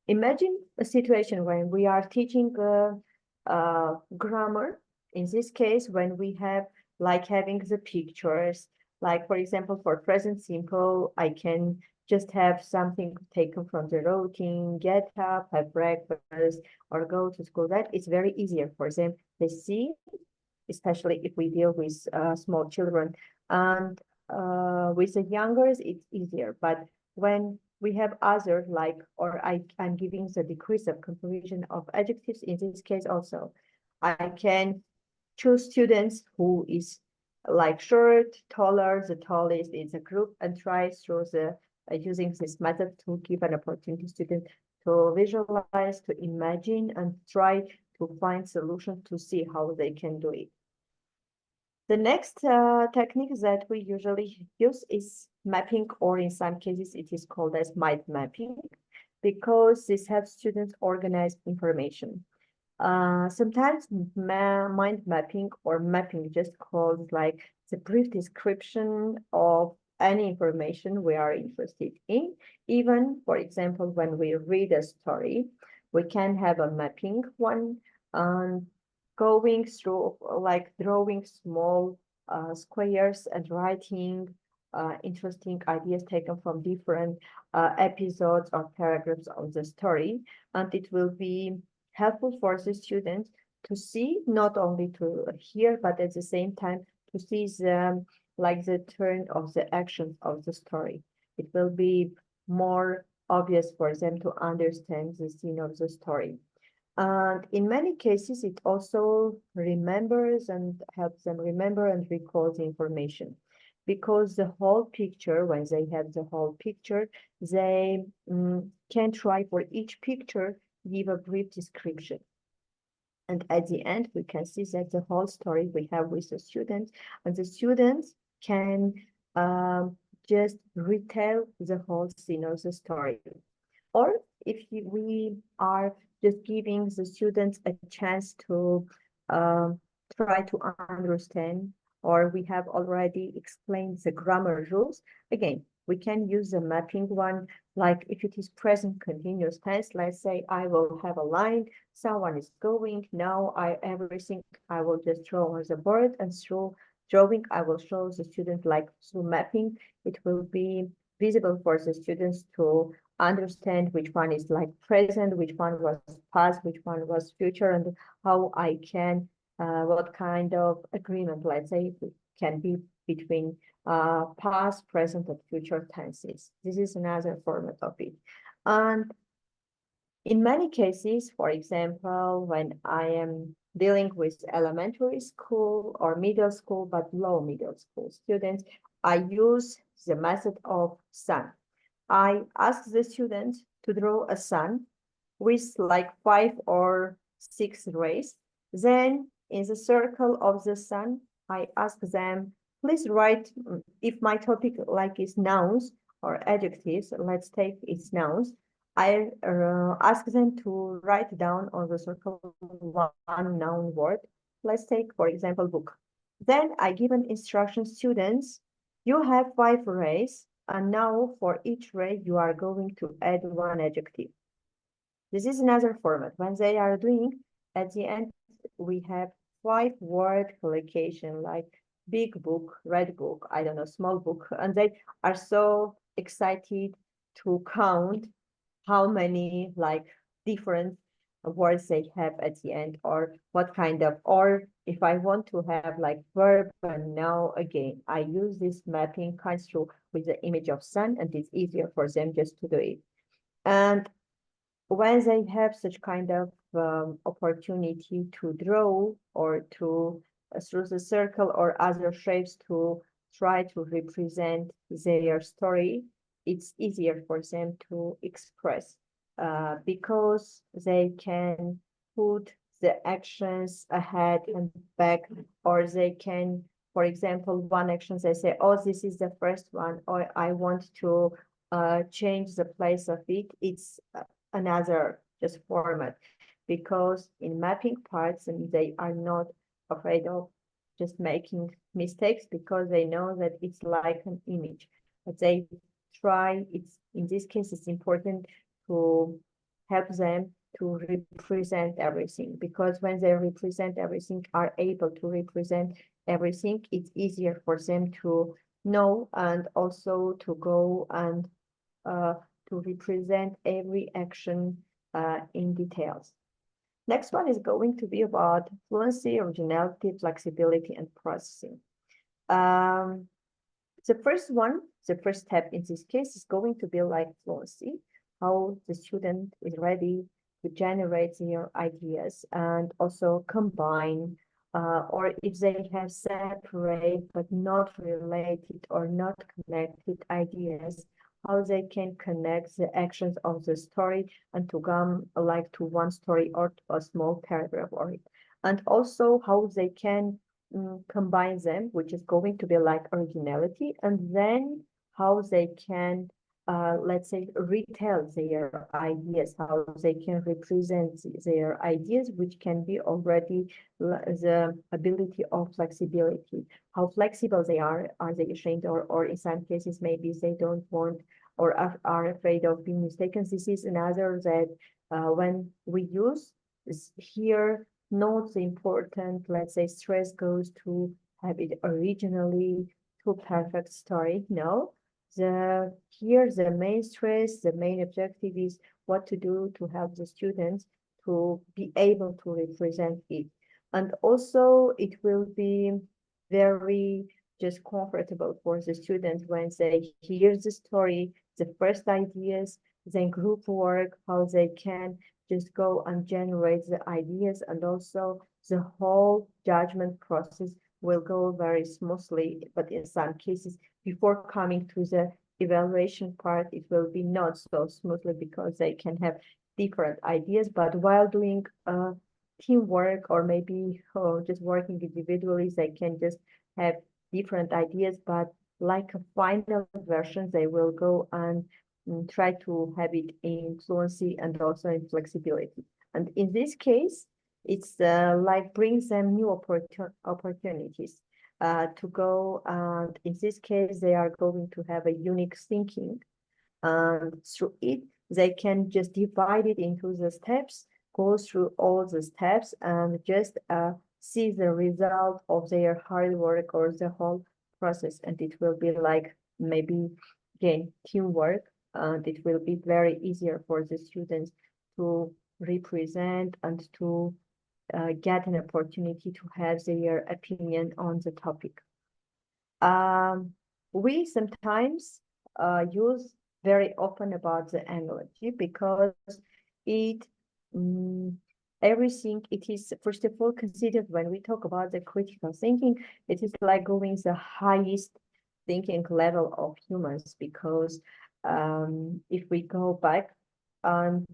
Imagine a situation when we are teaching grammar. In this case, when we have like having the pictures, like for example, for present simple, I can just have something taken from the routine, get up, have breakfast, or go to school. That is very easier for them. They see, especially if we deal with small children, and with the youngers, it's easier. But when we have other like, or I'm giving the decrease of composition of adjectives in this case also, I can choose students who is like short, taller, the tallest in the group, and try through the using this method to give an opportunity to students to visualize, to imagine, and try to find solutions to see how they can do it. The next technique that we usually use is mapping, or in some cases it is called as mind mapping, because this helps students organize information. Sometimes mind mapping or mapping just called like the brief description of any information we are interested in. Even, for example, when we read a story, we can have a mapping one, and going through like drawing small squares and writing interesting ideas taken from different episodes or paragraphs of the story. And it will be helpful for the students to see, not only to hear, but at the same time to see the like the turn of the actions of the story. It will be more obvious for them to understand the scene of the story. And in many cases, it also remembers and helps them remember and recall the information. because the whole picture, when they have the whole picture, they can try for each picture, give a brief description. And at the end, we can see that the whole story we have with the students, and the students can just retell the whole scene of the story. Or if we are just giving the students a chance to try to understand, or we have already explained the grammar rules, again, we can use the mapping one, like if it is present continuous tense, let's say I will have a line, someone is going, now everything I will just draw on the board, and through drawing, I will show the student, like through mapping, it will be visible for the students to understand which one is like present, which one was past, which one was future, and how I can, what kind of agreement, let's say, can be between past, present, and future tenses. This is another format of it. And in many cases, for example, when I am dealing with elementary school or middle school, but low middle school students, I use the method of sun. I ask the student to draw a sun with like 5 or 6 rays. Then in the circle of the sun, I ask them, please write, if my topic like is nouns or adjectives, let's take its nouns. I ask them to write down on the circle one noun word. Let's take, for example, book. Then I give an instruction, students, you have 5 rays, and now for each ray, you are going to add one adjective. This is another format. When they are doing, at the end, we have 5-word collocation, like big book, red book, I don't know, small book. And they are so excited to count how many like different words they have at the end, or what kind of, or if I want to have like verb and now again, I use this mapping comes through with the image of sun, and it's easier for them just to do it. And when they have such kind of opportunity to draw or to through the circle or other shapes to try to represent their story, it's easier for them to express because they can put the actions ahead and back, or they can, for example, one action they say, oh, this is the first one, or I want to change the place of it. It's another just format, because in mapping parts, and they are not afraid of just making mistakes because they know that it's like an image. But they try, it's in this case, it's important to help them to represent everything, because when they represent everything, are able to represent everything, it's easier for them to know and also to go and to represent every action in details. Next one is going to be about fluency, originality, flexibility, and processing. The first step in this case is going to be like fluency, how the student is ready to generate their ideas and also combine, or if they have separate but not related or not connected ideas, how they can connect the actions of the story and to come like to one story or to a small paragraph or it. And also how they can combine them, which is going to be like originality, and then how they can, let's say, retell their ideas, how they can represent their ideas, which can be already the ability of flexibility. How flexible they are they ashamed, or in some cases, maybe they don't want or are afraid of being mistaken. This is another that when we use here, not the important, let's say, stress goes to have it originally to perfect story. No, here the main stress, the main objective is what to do to help the students to be able to represent it. And also it will be very just comfortable for the students when they hear the story, the first ideas, then group work, how they can just go and generate the ideas, and also the whole judgment process will go very smoothly, but in some cases, before coming to the evaluation part, it will be not so smoothly because they can have different ideas. But while doing teamwork or maybe just working individually, they can just have different ideas, but like a final version, they will go and try to have it in fluency and also in flexibility. And in this case, it's like brings them new opportunities to go. And in this case, they are going to have a unique thinking. And through it, they can just divide it into the steps, go through all the steps, and just see the result of their hard work or the whole process. And it will be like maybe, again, teamwork. And it will be very easier for the students to represent and to get an opportunity to have their opinion on the topic. We sometimes use very often about the analogy because it everything it is first of all considered when we talk about the critical thinking, it is like going the highest thinking level of humans because if we go back and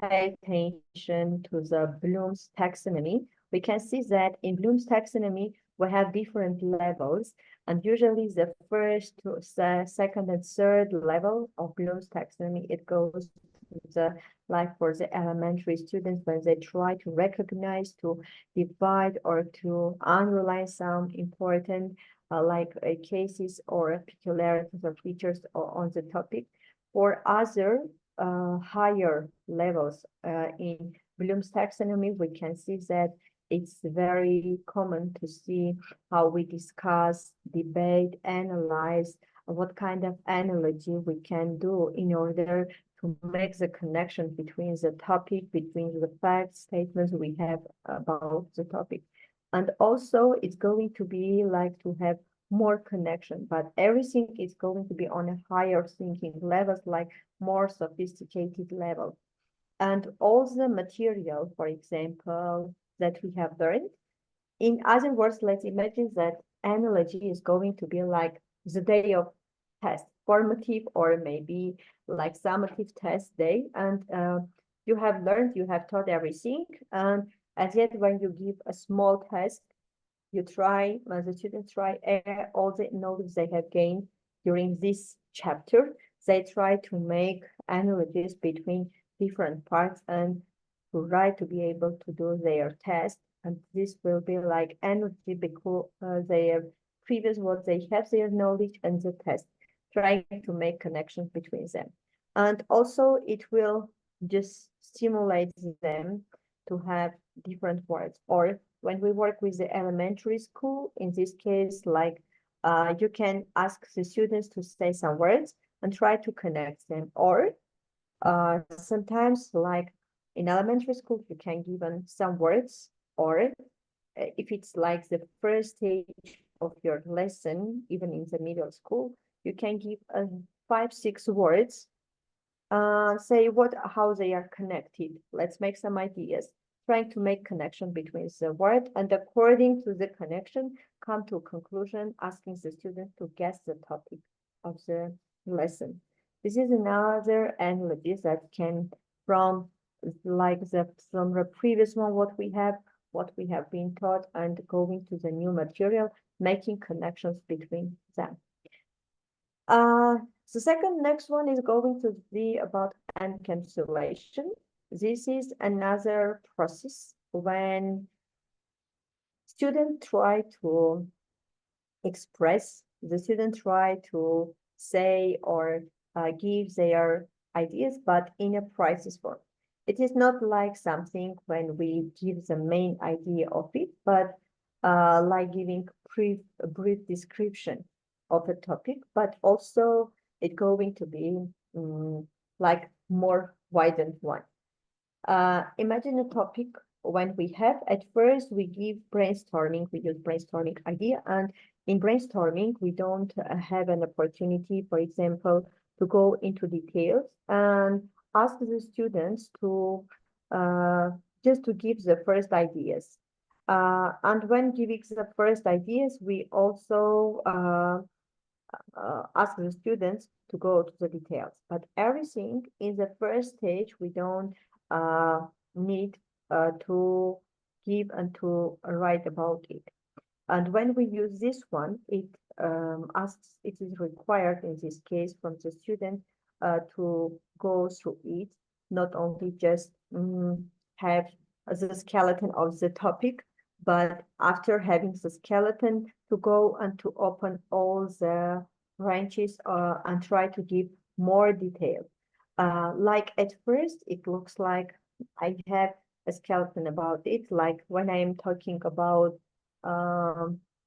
pay attention to the Bloom's taxonomy, we can see that in Bloom's taxonomy, we have different levels. And usually the first, the second and third level of Bloom's taxonomy, it goes to the, like for the elementary students, when they try to recognize, to divide or to underline some important cases or peculiarities or features on the topic. For other higher levels in Bloom's taxonomy, we can see that it's very common to see how we discuss, debate, analyze, what kind of analogy we can do in order to make the connection between the topic, between the facts, statements we have about the topic. And also it's going to be like to have more connection, but everything is going to be on a higher thinking levels, like more sophisticated level. And all the material, for example, that we have learned, in other words, let's imagine that analogy is going to be like the day of test, formative or maybe like summative test day. And you have learned, you have taught everything. And as yet, when you give a small test, you try, when the students try all the knowledge they have gained during this chapter, they try to make analogies between different parts and to be able to do their test. And this will be like analogy because their previous what they have their knowledge and the test, trying to make connections between them. And also it will just stimulate them to have different words. Or when we work with the elementary school, in this case, like you can ask the students to say some words and try to connect them. Or sometimes like in elementary school, you can give them some words, or if it's like the first stage of your lesson, even in the middle school, you can give 5-6 words, say how they are connected. Let's make some ideas, trying to make connection between the word, and according to the connection, come to a conclusion, asking the student to guess the topic of the lesson. This is another analogy that can from the previous one, what we have been taught, and going to the new material, making connections between them. The next one is going to be about encapsulation. This is another process when students try to express, the students try to say or give their ideas, but in a process form. It is not like something when we give the main idea of it, but like giving a brief description of a topic, but also it's going to be like more widened one. Imagine a topic when we have, at first we give brainstorming, we use brainstorming idea, and in brainstorming, we don't have an opportunity, for example, to go into details and ask the students to just to give the first ideas. And when giving the first ideas, we also ask the students to go to the details. But everything in the first stage, we don't need to give and to write about it. And when we use this one, it is required in this case from the student to go through it, not only just have the skeleton of the topic, but after having the skeleton to go and to open all the branches and try to give more detail. Like at first, it looks like I have a skeleton about it, like when I am talking about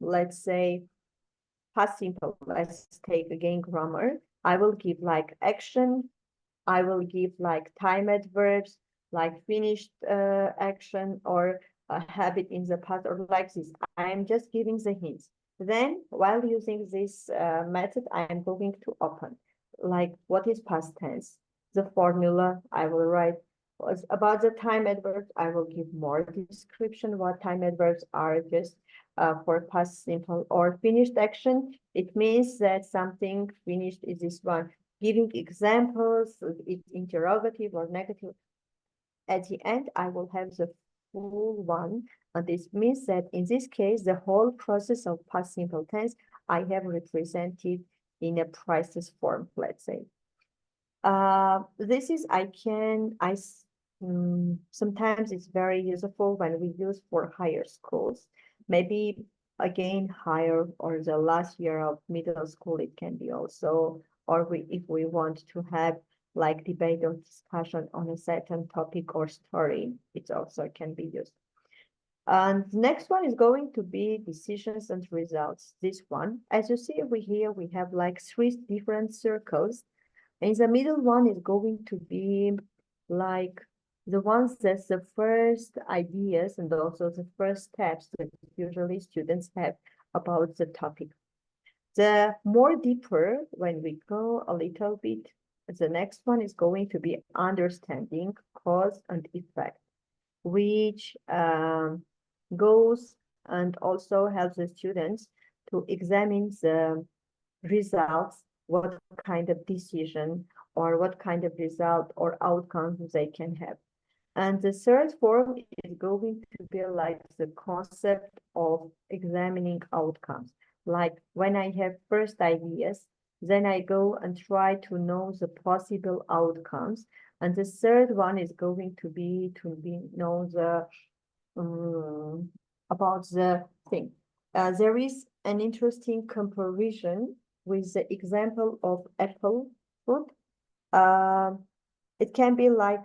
let's say past simple. Let's take again grammar. I will give like action. I will give like time adverbs, like finished action or a habit in the past or like this. I am just giving the hints. Then while using this method, I am going to open like what is past tense. The formula I will write about the time adverbs. I will give more description what time adverbs are just for past simple or finished action. It means that something finished is this one. Giving examples, it's interrogative or negative. At the end, I will have the full one. And this means that in this case, the whole process of past simple tense, I have represented in a priceless form, let's say. This is, sometimes it's very useful when we use for higher schools. Maybe again, higher or the last year of middle school, it can be also, or if we want to have like debate or discussion on a certain topic or story, it also can be used. And next one is going to be decisions and results. This one, as you see over here, we have like 3 different circles. And the middle one is going to be like the ones that's the first ideas and also the first steps that usually students have about the topic. The more deeper, when we go a little bit, the next one is going to be understanding cause and effect, which goes and also helps the students to examine the results, what kind of decision or what kind of result or outcomes they can have. And the third form is going to be like the concept of examining outcomes. Like when I have first ideas, then I go and try to know the possible outcomes. And the third one is going to be know the about the thing. There is an interesting comparison with the example of apple fruit. It can be like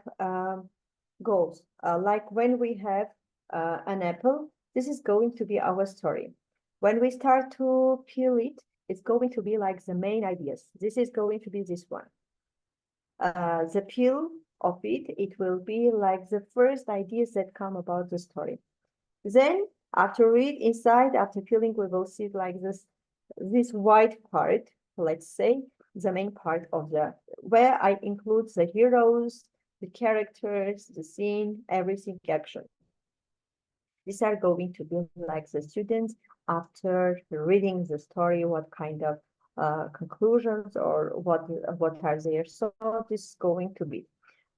goals. Like when we have an apple, this is going to be our story. When we start to peel it, it's going to be like the main ideas. This is going to be this one. The peel of it, it will be like the first ideas that come about the story. Then after it, inside, after peeling, we will see like this white part, let's say, the main part of where I include the heroes, the characters, the scene, everything action. These are going to be like the students after reading the story, what kind of conclusions or what are their thoughts is going to be.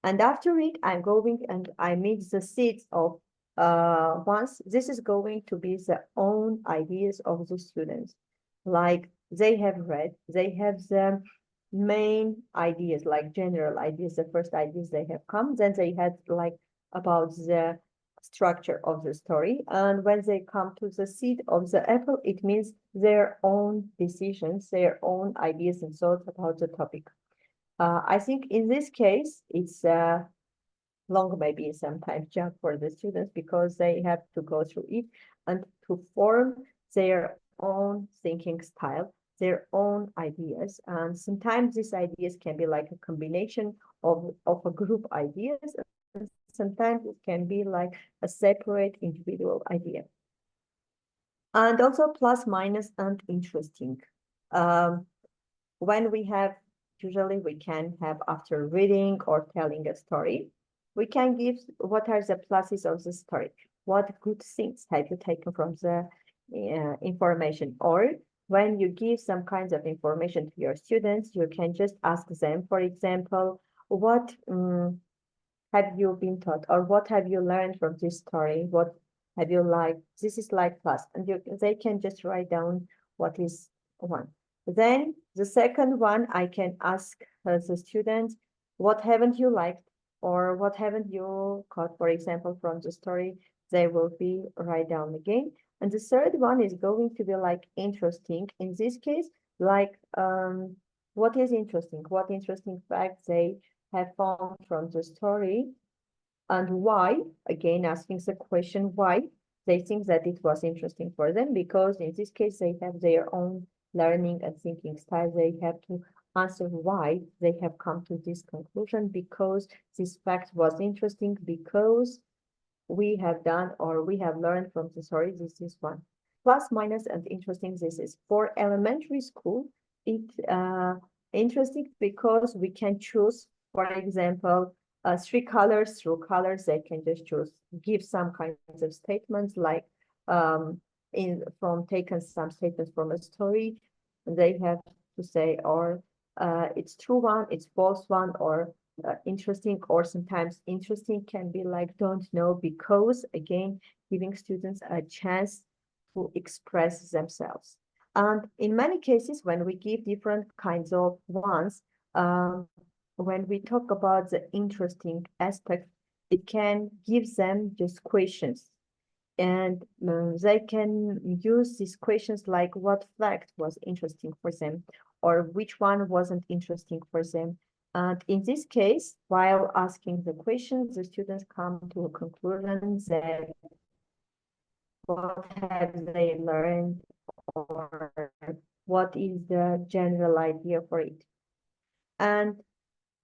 And after it, I'm going and I mix the seeds of once this is going to be the own ideas of the students. Like they have read, they have the main ideas, like general ideas, the first ideas they have come, then they had like about the structure of the story. And when they come to the seed of the apple, it means their own decisions, their own ideas and thoughts about the topic. I think in this case, it's long, maybe sometimes job for the students because they have to go through it and to form their own thinking style, their own ideas. And sometimes these ideas can be like a combination of a group ideas. And sometimes it can be like a separate individual idea. And also plus, minus, and interesting. When we have, usually we can have after reading or telling a story, we can give what are the pluses of the story. what good things have you taken from the information? Or when you give some kinds of information to your students, you can just ask them, for example, what have you been taught, or what have you learned from this story? What have you liked? This is like class, and they can just write down what is one. Then the second one, I can ask the students, what haven't you liked, or what haven't you caught, for example, from the story? They will be write down again. And the third one is going to be like interesting. In this case, like what is interesting? What interesting facts they have found from the story, and why? Again, asking the question why they think that it was interesting for them, because in this case they have their own learning and thinking style. They have to answer why they have come to this conclusion, because this fact was interesting, because we have done or we have learned from the story. This is one. Plus, minus, and interesting. This is for elementary school. It interesting because we can choose, for example, three colors. Through colors, they can just choose, give some kinds of statements, like taken some statements from a story. They have to say, or it's true one, it's false one, or interesting, or sometimes interesting can be like don't know, because again, giving students a chance to express themselves. And in many cases, when we give different kinds of ones, when we talk about the interesting aspect, it can give them just questions. And they can use these questions like what fact was interesting for them, or which one wasn't interesting for them. And in this case, while asking the questions, the students come to a conclusion that what have they learned, or what is the general idea for it. And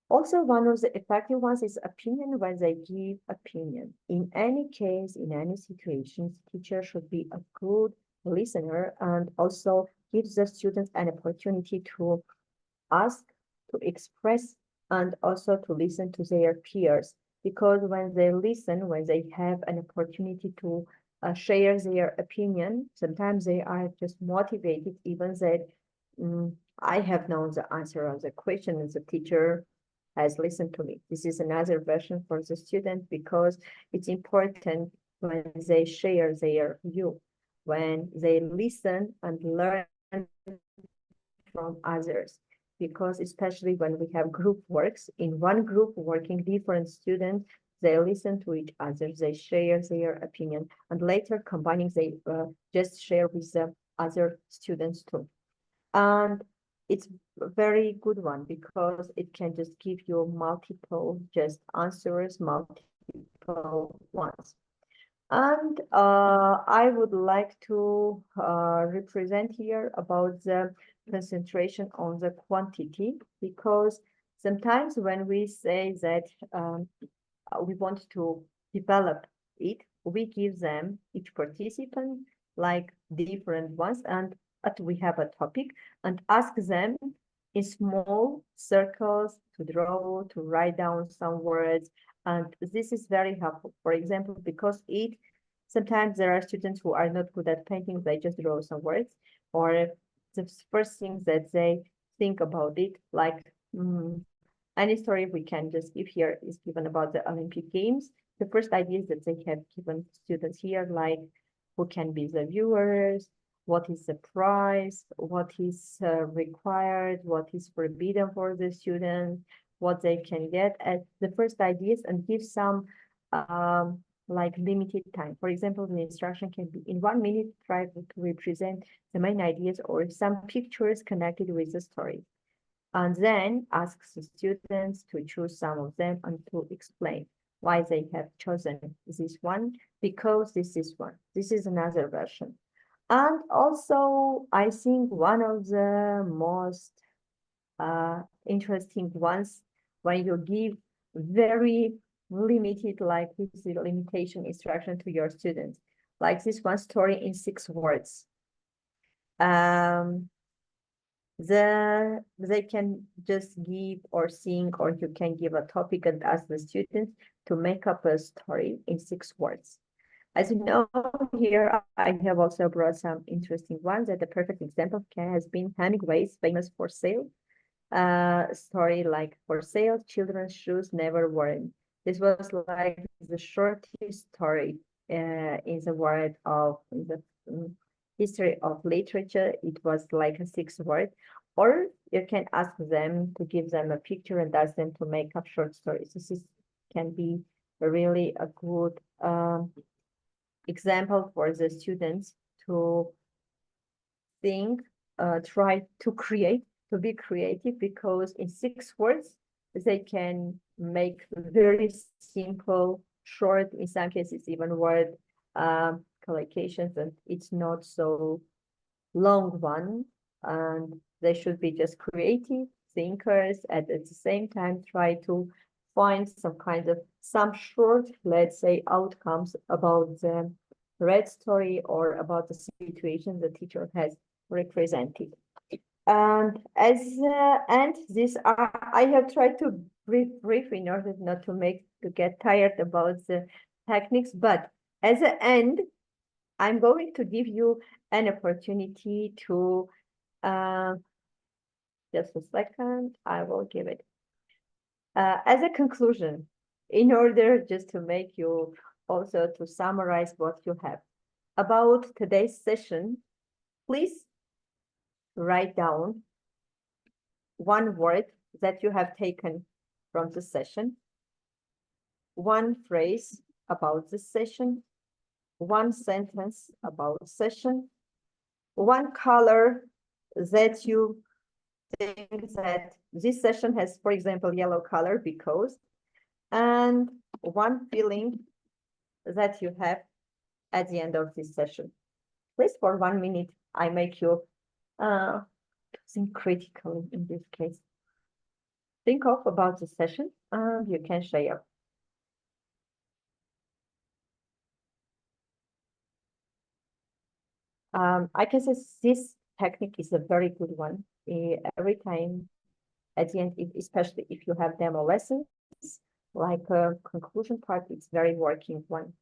also, one of the effective ones is opinion, when they give opinion. In any case, in any situation, teacher should be a good listener and also gives the students an opportunity to ask, to express, and also to listen to their peers. Because when they listen, when they have an opportunity to share their opinion, sometimes they are just motivated, even that I have known the answer of the question, and the teacher has listened to me. This is another version for the student, because it's important when they share their view, when they listen and learn from others, because especially when we have group works, in one group working different students, they listen to each other, they share their opinion, and later combining, they just share with the other students too. And it's a very good one, because it can just give you multiple just answers, multiple ones. And I would like to represent here about the concentration on the quantity, because sometimes when we say that we want to develop it, we give them, each participant, like different ones, and we have a topic, and ask them in small circles to draw, to write down some words. And this is very helpful, for example, because sometimes there are students who are not good at painting, they just draw some words, or the first things that they think about it, like any story we can just give here is given about the Olympic Games. The first ideas that they have given students here, like who can be the viewers, what is the prize, what is required, what is forbidden for the students, what they can get as the first ideas, and give some like limited time. For example, the instruction can be in 1 minute, try to represent the main ideas or some pictures connected with the story. And then asks the students to choose some of them and to explain why they have chosen this one, because this is one. This is another version. And also, I think one of the most interesting ones, when you give very limited, like with the limitation instruction to your students, like this one story in 6 words. They can just give or sing, or you can give a topic and ask the students to make up a story in 6 words. As you know, here I have also brought some interesting ones. That the perfect example has been Hemingway's famous For Sale story, like For Sale, Children's Shoes Never Worn. This was like the shortest story in the world of history of literature. It was like a 6 word. Or you can ask them to give them a picture and ask them to make up short stories. Can be really a good example for the students to think, try to create, to be creative, because in 6 words, they can make very simple, short, in some cases, even word collocations, and it's not so long one. And they should be just creative thinkers, and at the same time, try to find some short, let's say, outcomes about the read story or about the situation the teacher has represented. And this I have tried to brief in order not to get tired about the techniques, but as an end, I'm going to give you an opportunity to just a second, I will give it. As a conclusion, in order just to make you also to summarize what you have about today's session, please write down one word that you have taken from the session, one phrase about the session, one sentence about the session, one color that you think that this session has, for example, yellow color because, and one feeling that you have at the end of this session. Please, for 1 minute, I make you think critically in this case. Think of about the session and you can share. I can say this technique is a very good one. Every time at the end, especially if you have demo lessons, like a conclusion part, it's very working one.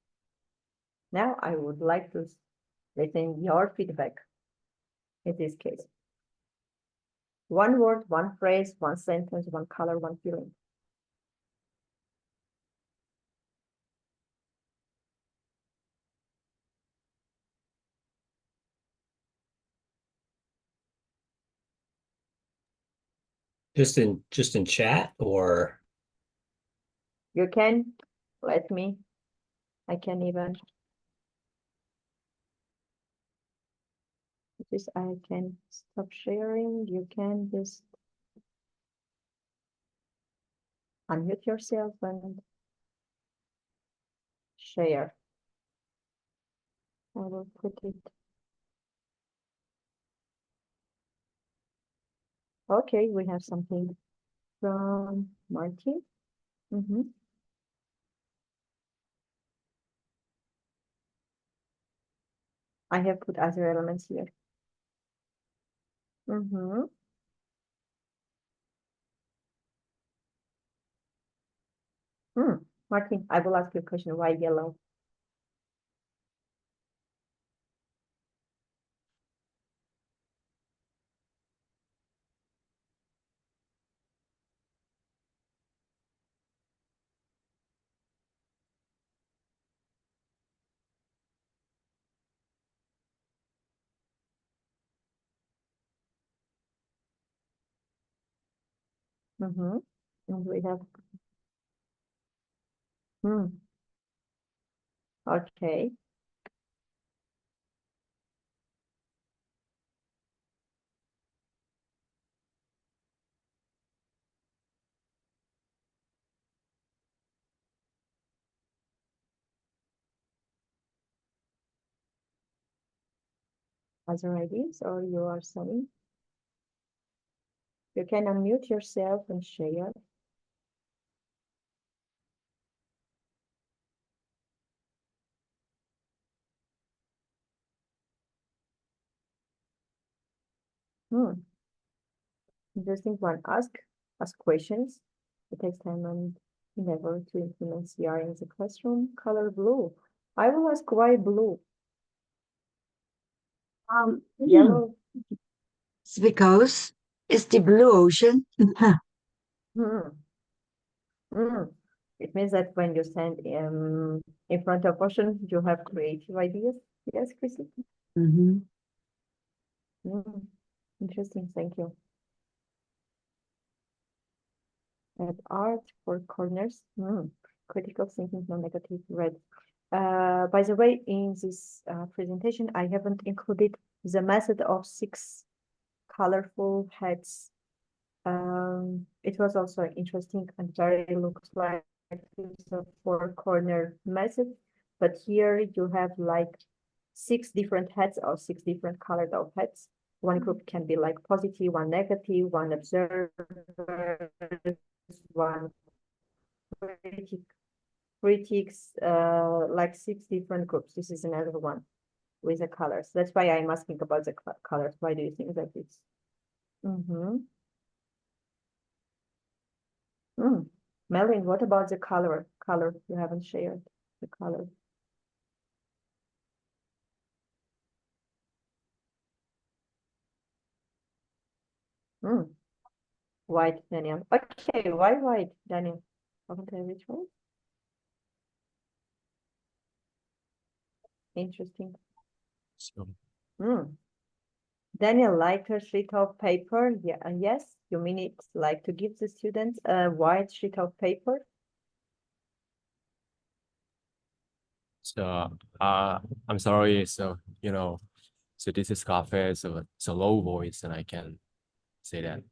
Now I would like to listen your feedback in this case. One word, one phrase, one sentence, one color, one feeling. Just in chat, or You can let me, I can even, this I can stop sharing. You can just unmute yourself and share. I will put it. Okay, we have something from Martin. I have put other elements here. Martin, I will ask you a question. Why yellow? And we have. Okay. Other ideas, or you are saying? You can unmute yourself and share. Interesting one. Ask questions. It takes time and never to implement CR in the classroom. Color blue. I will ask why blue? Hmm. Yellow? It's because it's the blue ocean. Hmm. Hmm. It means that when you stand in front of ocean, you have creative ideas. Yes, Chrissy? Mhm. Hmm. Interesting, thank you. And art for corners. Hmm. Critical thinking, no negative, red. By the way, in this presentation, I haven't included the method of 6 colorful heads. It was also interesting and very looks like the 4-corner method, but here you have like 6 different heads or 6 different colors of heads. One group can be like positive, one negative, one observer, one critics, like 6 different groups. This is another one with the colors. That's why I'm asking about the colors. Why do you think that it's? Melvin, what about the color? Color, you haven't shared the color. White, Daniel. Okay, why white, Daniel? Haven't I which one? Interesting. So Daniel, lighter sheet of paper. Yeah, yes, you mean it like to give the students a white sheet of paper? So, I'm sorry. So, so this is cafe, so it's a low voice, and I can say that.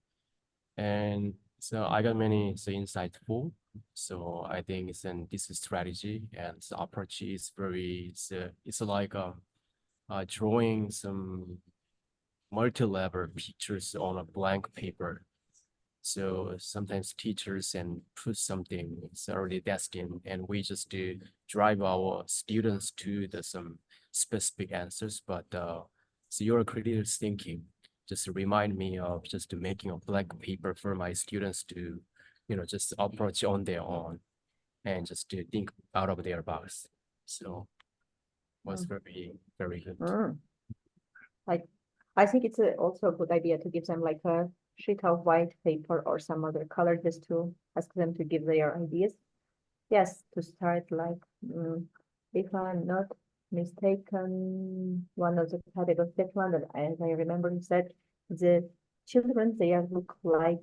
And so I got many so insightful. So I think this is strategy, and the approach is very, it's like drawing some multi-level pictures on a blank paper. So sometimes teachers and put something it's already desking, and we just do drive our students to some specific answers. But so your critical thinking just remind me of just making a blank paper for my students to, just approach on their own and just to think out of their box. So was very, very good. Like, I think it's also a good idea to give them like a sheet of white paper or some other color just to ask them to give their ideas. Yes, to start like, if I'm not mistaken, one of the categories, that one that as I remember you said, the children, they look like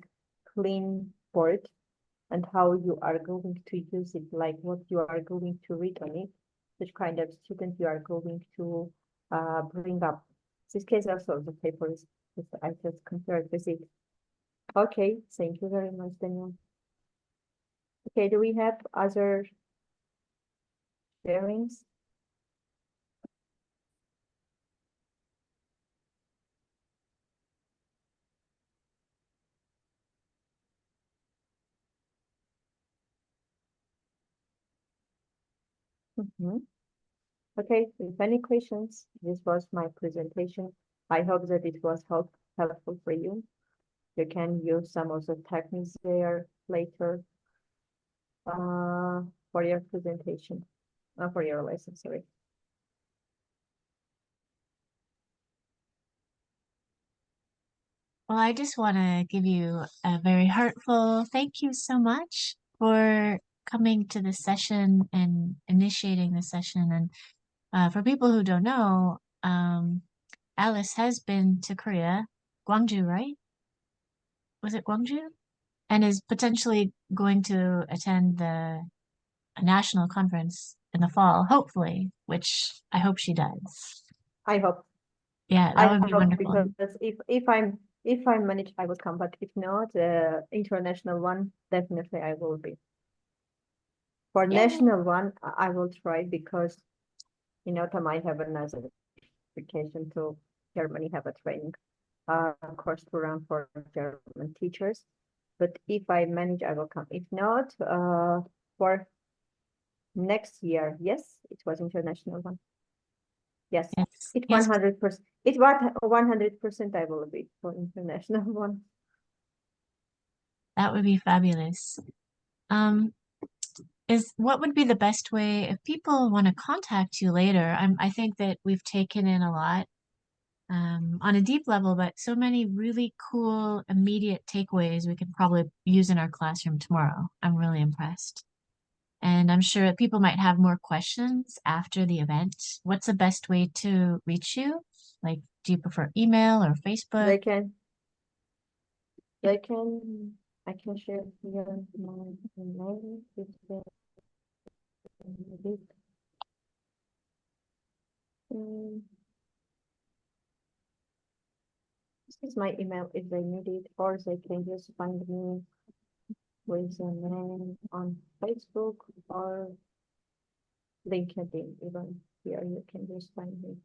clean board and how you are going to use it, like what you are going to read on it, which kind of student you are going to bring up. This case also the paper is I just compared with it. Okay, thank you very much, Daniel. Okay, do we have other sharings? Okay, if any questions, this was my presentation. I hope that it was helpful for you. You can use some of the techniques there later for your presentation, for your lesson, sorry. Well, I just want to give you a very heartful thank you so much for coming to this session and initiating the session. And for people who don't know, Alice has been to Korea, Gwangju, right? Was it Gwangju? And is potentially going to attend the national conference in the fall, hopefully, which I hope she does. I hope. Yeah, that would be wonderful. Because if I manage, I will come. But if not, international one, definitely I will be. For national one, I will try because in autumn I have another vacation to Germany, have a training course to run for German teachers. But if I manage, I will come. If not, for next year, yes, it was international one. Yes, it 100%. It was 100%. I will be for international one. That would be fabulous. is what would be the best way if people want to contact you later? I think that we've taken in a lot on a deep level, but so many really cool immediate takeaways we could probably use in our classroom tomorrow. I'm really impressed. And I'm sure people might have more questions after the event. What's the best way to reach you? Like, do you prefer email or Facebook? They can, I can share here my email if they need it. This is my email if they need it, or they can just find me with a name on Facebook or LinkedIn. Even here, you can just find me.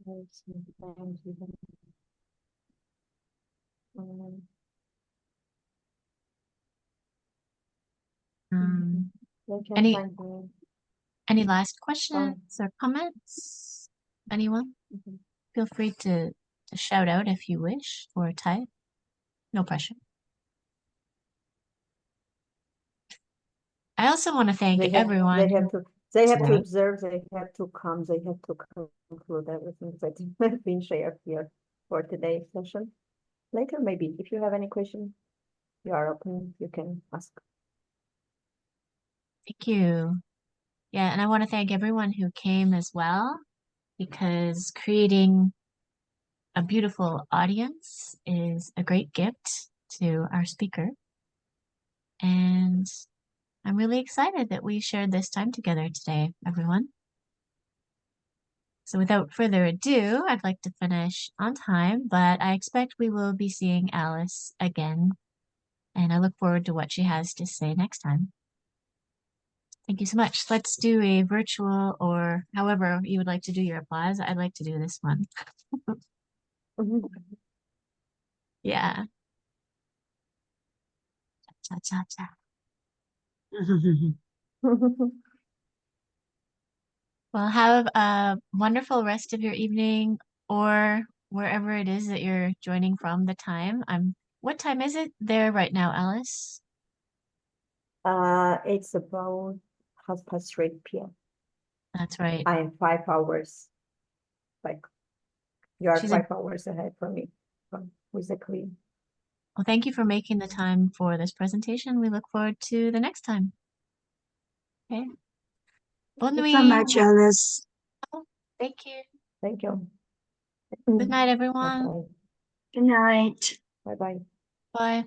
Sometimes even they can Any find me. any last questions or comments? Anyone? Mhm. Feel free to shout out if you wish or type. No pressure. I also want to thank everyone. They have to Sorry. observe, they have to come, they have to conclude everything that has been shared here for today's session. Later, maybe, if you have any questions, you are open, you can ask. Thank you. Yeah, and I want to thank everyone who came as well, because creating a beautiful audience is a great gift to our speaker. And I'm really excited that we shared this time together today, everyone. So without further ado, I'd like to finish on time, but I expect we will be seeing Alice again, and I look forward to what she has to say next time. Thank you so much. Let's do a virtual, or however you would like to do your applause. I'd like to do this one. Yeah. Cha cha cha. Well, have a wonderful rest of your evening, or wherever it is that you're joining from the time. What time is it there right now, Alice? It's about 3:30 p.m. That's right. I am 5 hours, like, you are She's 5 hours ahead from me, with the Korean. Well, thank you for making the time for this presentation. We look forward to the next time. Okay. Bonne Thank you so nuit. much, Alice. Thank you. Thank you. Good night, everyone. Bye-bye. Good night. Bye-bye. Bye.